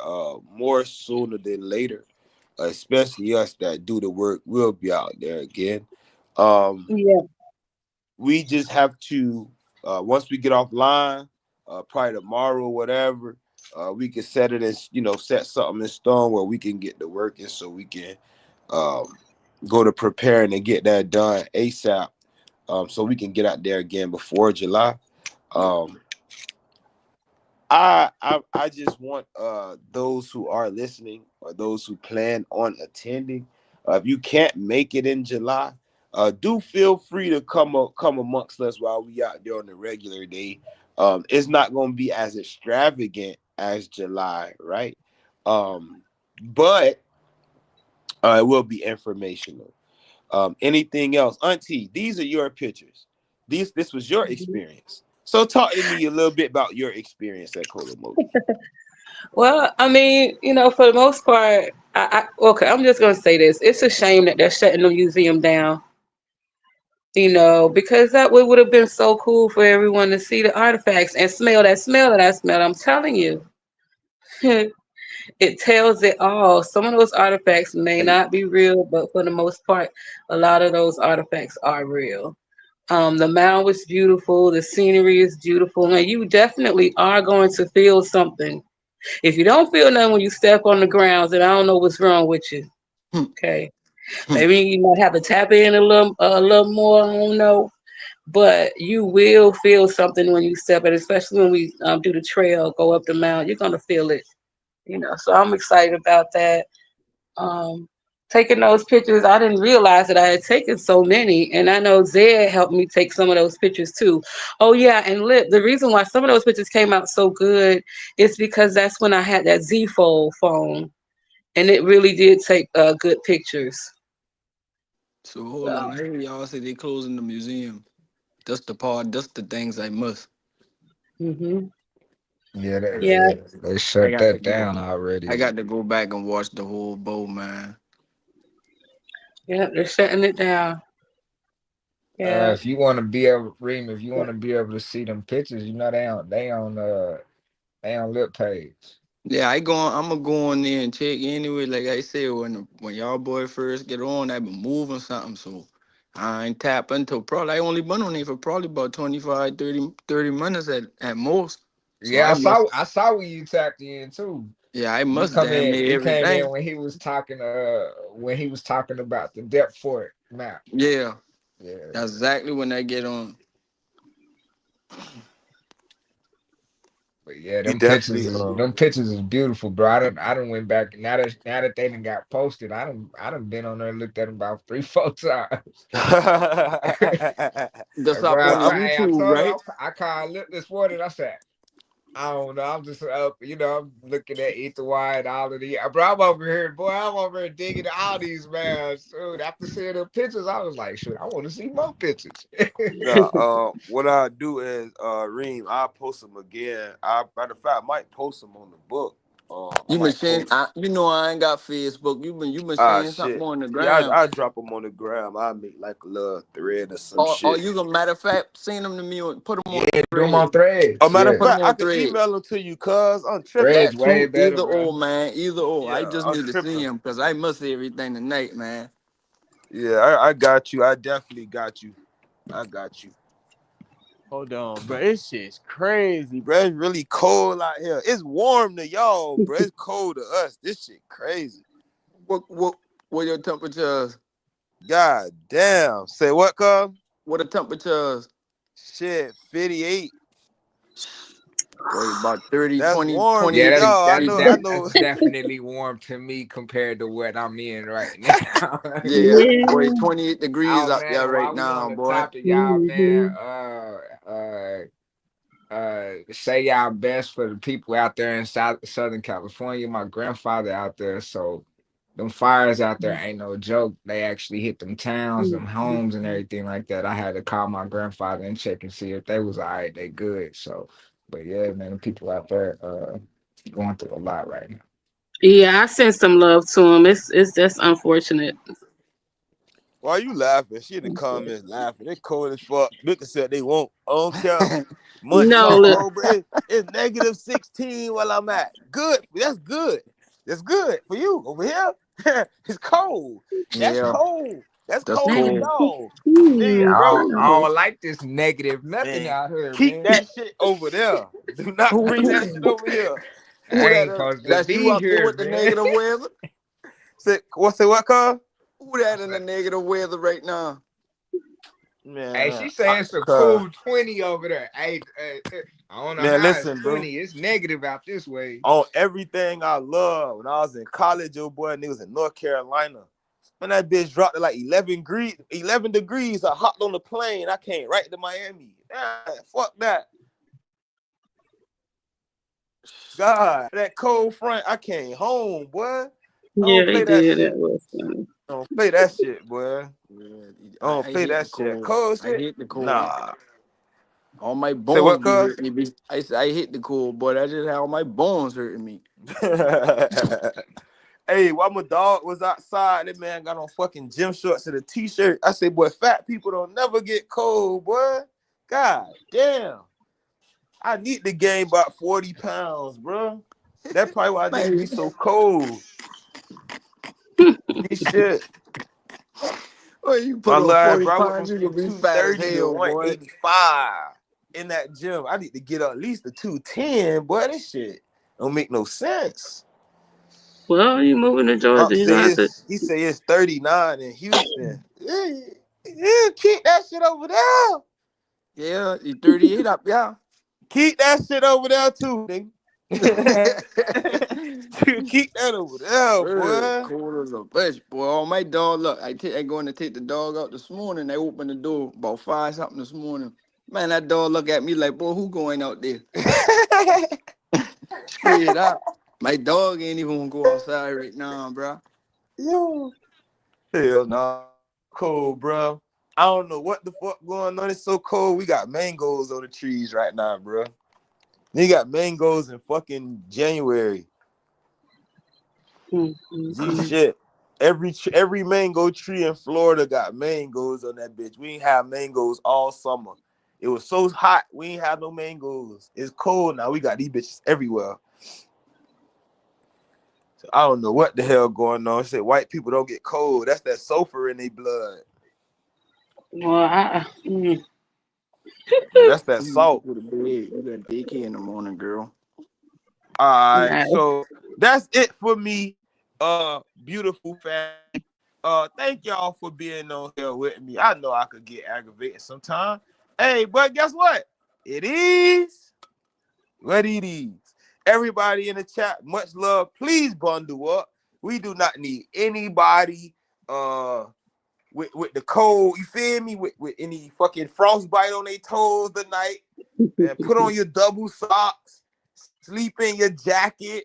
more sooner than later, especially us that do the work. We'll be out there again. Um, Yeah. we just have to once we get offline, probably tomorrow or whatever, we can set it as set something in stone where we can get to working so we can um, go to preparing and get that done ASAP, so we can get out there again before July. Um, I just want those who are listening or those who plan on attending, if you can't make it in July, do feel free to come amongst us while we out there on the regular day. It's not going to be as extravagant as July, right? But it will be informational. Anything else, Auntie? These are your pictures. This was your experience. So talk to me a little bit about your experience at Kolomoki. Well, I mean, for the most part, okay, I'm just gonna say this. It's a shame that they're shutting the museum down. Because that would have been so cool for everyone to see the artifacts and smell that smell that I smelled. I'm telling you, it tells it all. Some of those artifacts may Hey, not be real, but for the most part, a lot of those artifacts are real. The mound was beautiful. The scenery is beautiful, and you definitely are going to feel something. If you don't feel nothing when you step on the grounds, then I don't know what's wrong with you. Okay, maybe you might have to tap in a little more. I don't know, but you will feel something when you step it, especially when we do the trail, go up the mountain. You're gonna feel it. So I'm excited about that. Um, Taking those pictures, I didn't realize that I had taken so many, and I know Zed helped me take some of those pictures too. Oh yeah, and the reason why some of those pictures came out so good is because that's when I had that Z Fold phone, and it really did take good pictures. So hold on, So, I hear y'all say they closing the museum. That's the part. That's the things I must. hmm Yeah, yeah, they I shut got to that go. down I already. got to go back and watch the whole bow, man. yeah, they're shutting it down. Yeah. If you want to be able, Reem, if you want to be able to see them pictures, they on lip page. Yeah, I going. I'm gonna go on there and check anyway. Like I said, when y'all boy first get on, I been moving something, so I ain't tap until probably I only been on there for probably about 25, 30 minutes at most. So Yeah, I must. I saw when you tapped in too. Yeah, I You must come damn in, near you came in everything. when he was talking about the depth fort map. Yeah, Yeah, that's exactly when I get on. but yeah, you definitely them pictures is beautiful, bro. I done went back now that they done got posted. I done been on there and looked at them about 3 4 times. That's up Bro, on the I YouTube, told her right? I called Lip this morning. I said, I don't know. I'm just up, I'm looking at Ether Wide, all of the bro. I'm over here digging all these man. Dude, after seeing the pictures, I was like, shoot, I want to see more pictures. Nah, what I do is, Reem, I post them again. I, matter of fact, I might post them on the book. I You been might sharing. post. I ain't got Facebook. You been Ah, sharing something shit. on the Yeah, gram. I drop them on the gram. I make like a little thread or some Or shit. you gonna matter of fact send them to me or put them on Yeah, do them thread. on threads. Matter of Yeah, Put them fact, I on can thread. email them to you, cuz I'm tripping. threads That way too. better, Either bro. or, man. Either or. I Yeah, just I'm need to see tripping. him because I must see everything tonight, man. Yeah, I got you. I definitely got you. I got you. Hold on, bro. This shit's crazy, bro. It's really cold out here. It's warm to y'all, bro. It's cold to us. This shit crazy. What your temperatures? God damn. Say what, cuz? What the temperatures? Shit, 58. Boy, about 30, That's 20, warm to Yeah, 28 y'all. I degrees. know, I that's know. definitely warm to me compared to what I'm in right now. Yeah, boy, Yeah. 28 degrees Oh up there man, right while we on now, the boy. topic, y'all, man, hmm say y'all best for the people out there in Southern California. My grandfather out there, so them fires out there ain't no joke. They actually hit them towns, them homes, and everything like that. I had to call my grandfather and check and see if they was all right, they good. So, but yeah, man, the people out there going through a lot right now. Yeah, I sent some love to him. It's just unfortunate. Why you laughing? She in the comments laughing. They cold as fuck. Look said they won't. I don't care. Months No, off, look, oh, bro. It's negative 16 while I'm at. Good. That's good. That's good for you over here. It's cold. That's Yeah, cold. That's that's cold for cool. y'all. Yeah, Nigga, I bro, don't, I don't like this negative nothing man, out here, keep man. that shit over there. Do not Who, bring that shit over here. who I that? ain't supposed to That's you be up there here, with the man. negative weather? Say what, cuz? Who that in the negative weather right now? Hey, Man, she saying it's a cuz. cool 20 over there. Hey, I don't know Man, how it's listen, bro. 20. It's negative out this way. On everything I love. When I was in college, your boy, and it was in North Carolina. When that bitch dropped to like 11 degrees, I hopped on the plane. I came right to Miami. Fuck that. God, that cold front, I came home, boy. I yeah, don't he play that did. That shit. was funny. Don't play that shit, boy. Yeah, Don't I play hate the that shit. cold. Cold I shit? hate the cold. Nah. All my Say bones what, be cuz? hurting me. I say I hate the cold, but I just how my bones hurting me. Hey, while my dog was outside, that man got on fucking gym shorts and a t-shirt. I say, boy, fat people don't never get cold, boy. God damn. I need to gain about 40 pounds, bro. That's probably why niggas be Man, so cold. This shit. well, you My put on love, 40 bro, I went pounds, from you being gonna be fat as 230 to hell, boy. 185 in that gym. I need to get at least a 210, boy. This shit don't make no sense. Well, you moving to Unc Georgia, you say gonna have to. he say it's 39 in Houston. Yeah, keep that shit over there. Yeah, you 38 up, yeah. Keep that shit over there too, nigga. Keep that over there, Word, boy. cold as a bitch, boy. Oh, my dog, look, I going to take the dog out this morning. I opened the door about 5 something this morning. Man, that dog look at me like, boy, who going out there? Straight up. My dog ain't even gonna go outside right now, bro. Yo, hell no, cold, bro. I don't know what the fuck going on. It's so cold. We got mangoes on the trees right now, bro. They got mangoes in fucking January. G Mm-mm-mm. shit. Every mango tree in Florida got mangoes on that bitch. We ain't have mangoes all summer. It was so hot. We ain't have no mangoes. It's cold now. We got these bitches everywhere. So I don't know what the hell going on. Say white people don't get cold. That's that sulfur in their blood. Well, Yeah, that's that You need to salt. go to bed. You got daycare in the morning, girl. All right. no. So that's it for me. Beautiful family. Thank y'all for being on here with me. I know I could get aggravated sometimes. Hey, but guess what? It is what it is. Everybody in the chat, much love. Please bundle up. We do not need anybody with the cold, you feel me? With any fucking frostbite on their toes tonight. Man, put on your double socks, sleep in your jacket.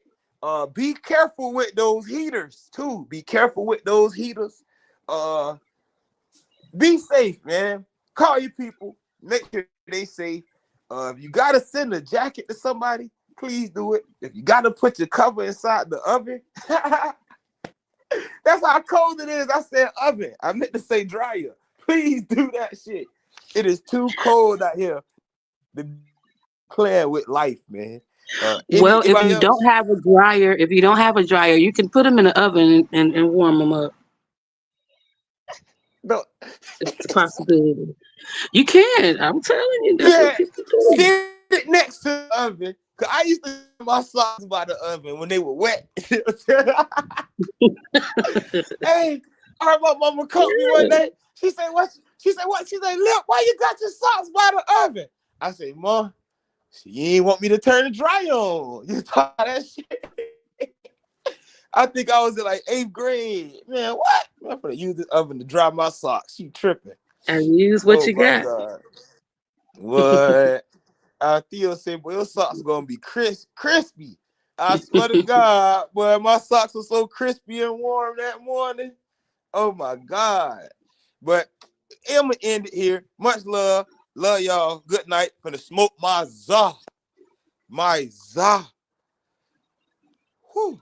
Be careful with those heaters too. Be careful with those heaters. Uh, be safe, man. Call your people. Make sure they safe. If you gotta send a jacket to somebody, please do it. If you gotta put your cover inside the oven, that's how cold it is. I said oven. I meant to say dryer. Please do that shit. It is too cold out here to be playing with life, man. Well, if Anybody you don't else? have a dryer, you can put them in the oven and warm them up. No. It's a possibility. You can. I'm telling you, that's what Yeah, people do. sit next to the oven. Cause I used to get my socks by the oven when they were wet. Hey, I heard my mama caught me one day. She said, "What?" She said, "What?" She said, "Look, why you got your socks by the oven?" I said, "Mom, you ain't want me to turn the dryer on. You taught that shit." I think I was in like 8th grade. Man, what? I'm gonna use this oven to dry my socks. She tripping. And use what Oh you my got. God. What? Theo said, boy, your socks gonna be crispy. I swear to God, boy, my socks were so crispy and warm that morning. Oh my God. But I'm gonna end it here. Much love. Love y'all. Good night. Gonna smoke my za. My za. Whew.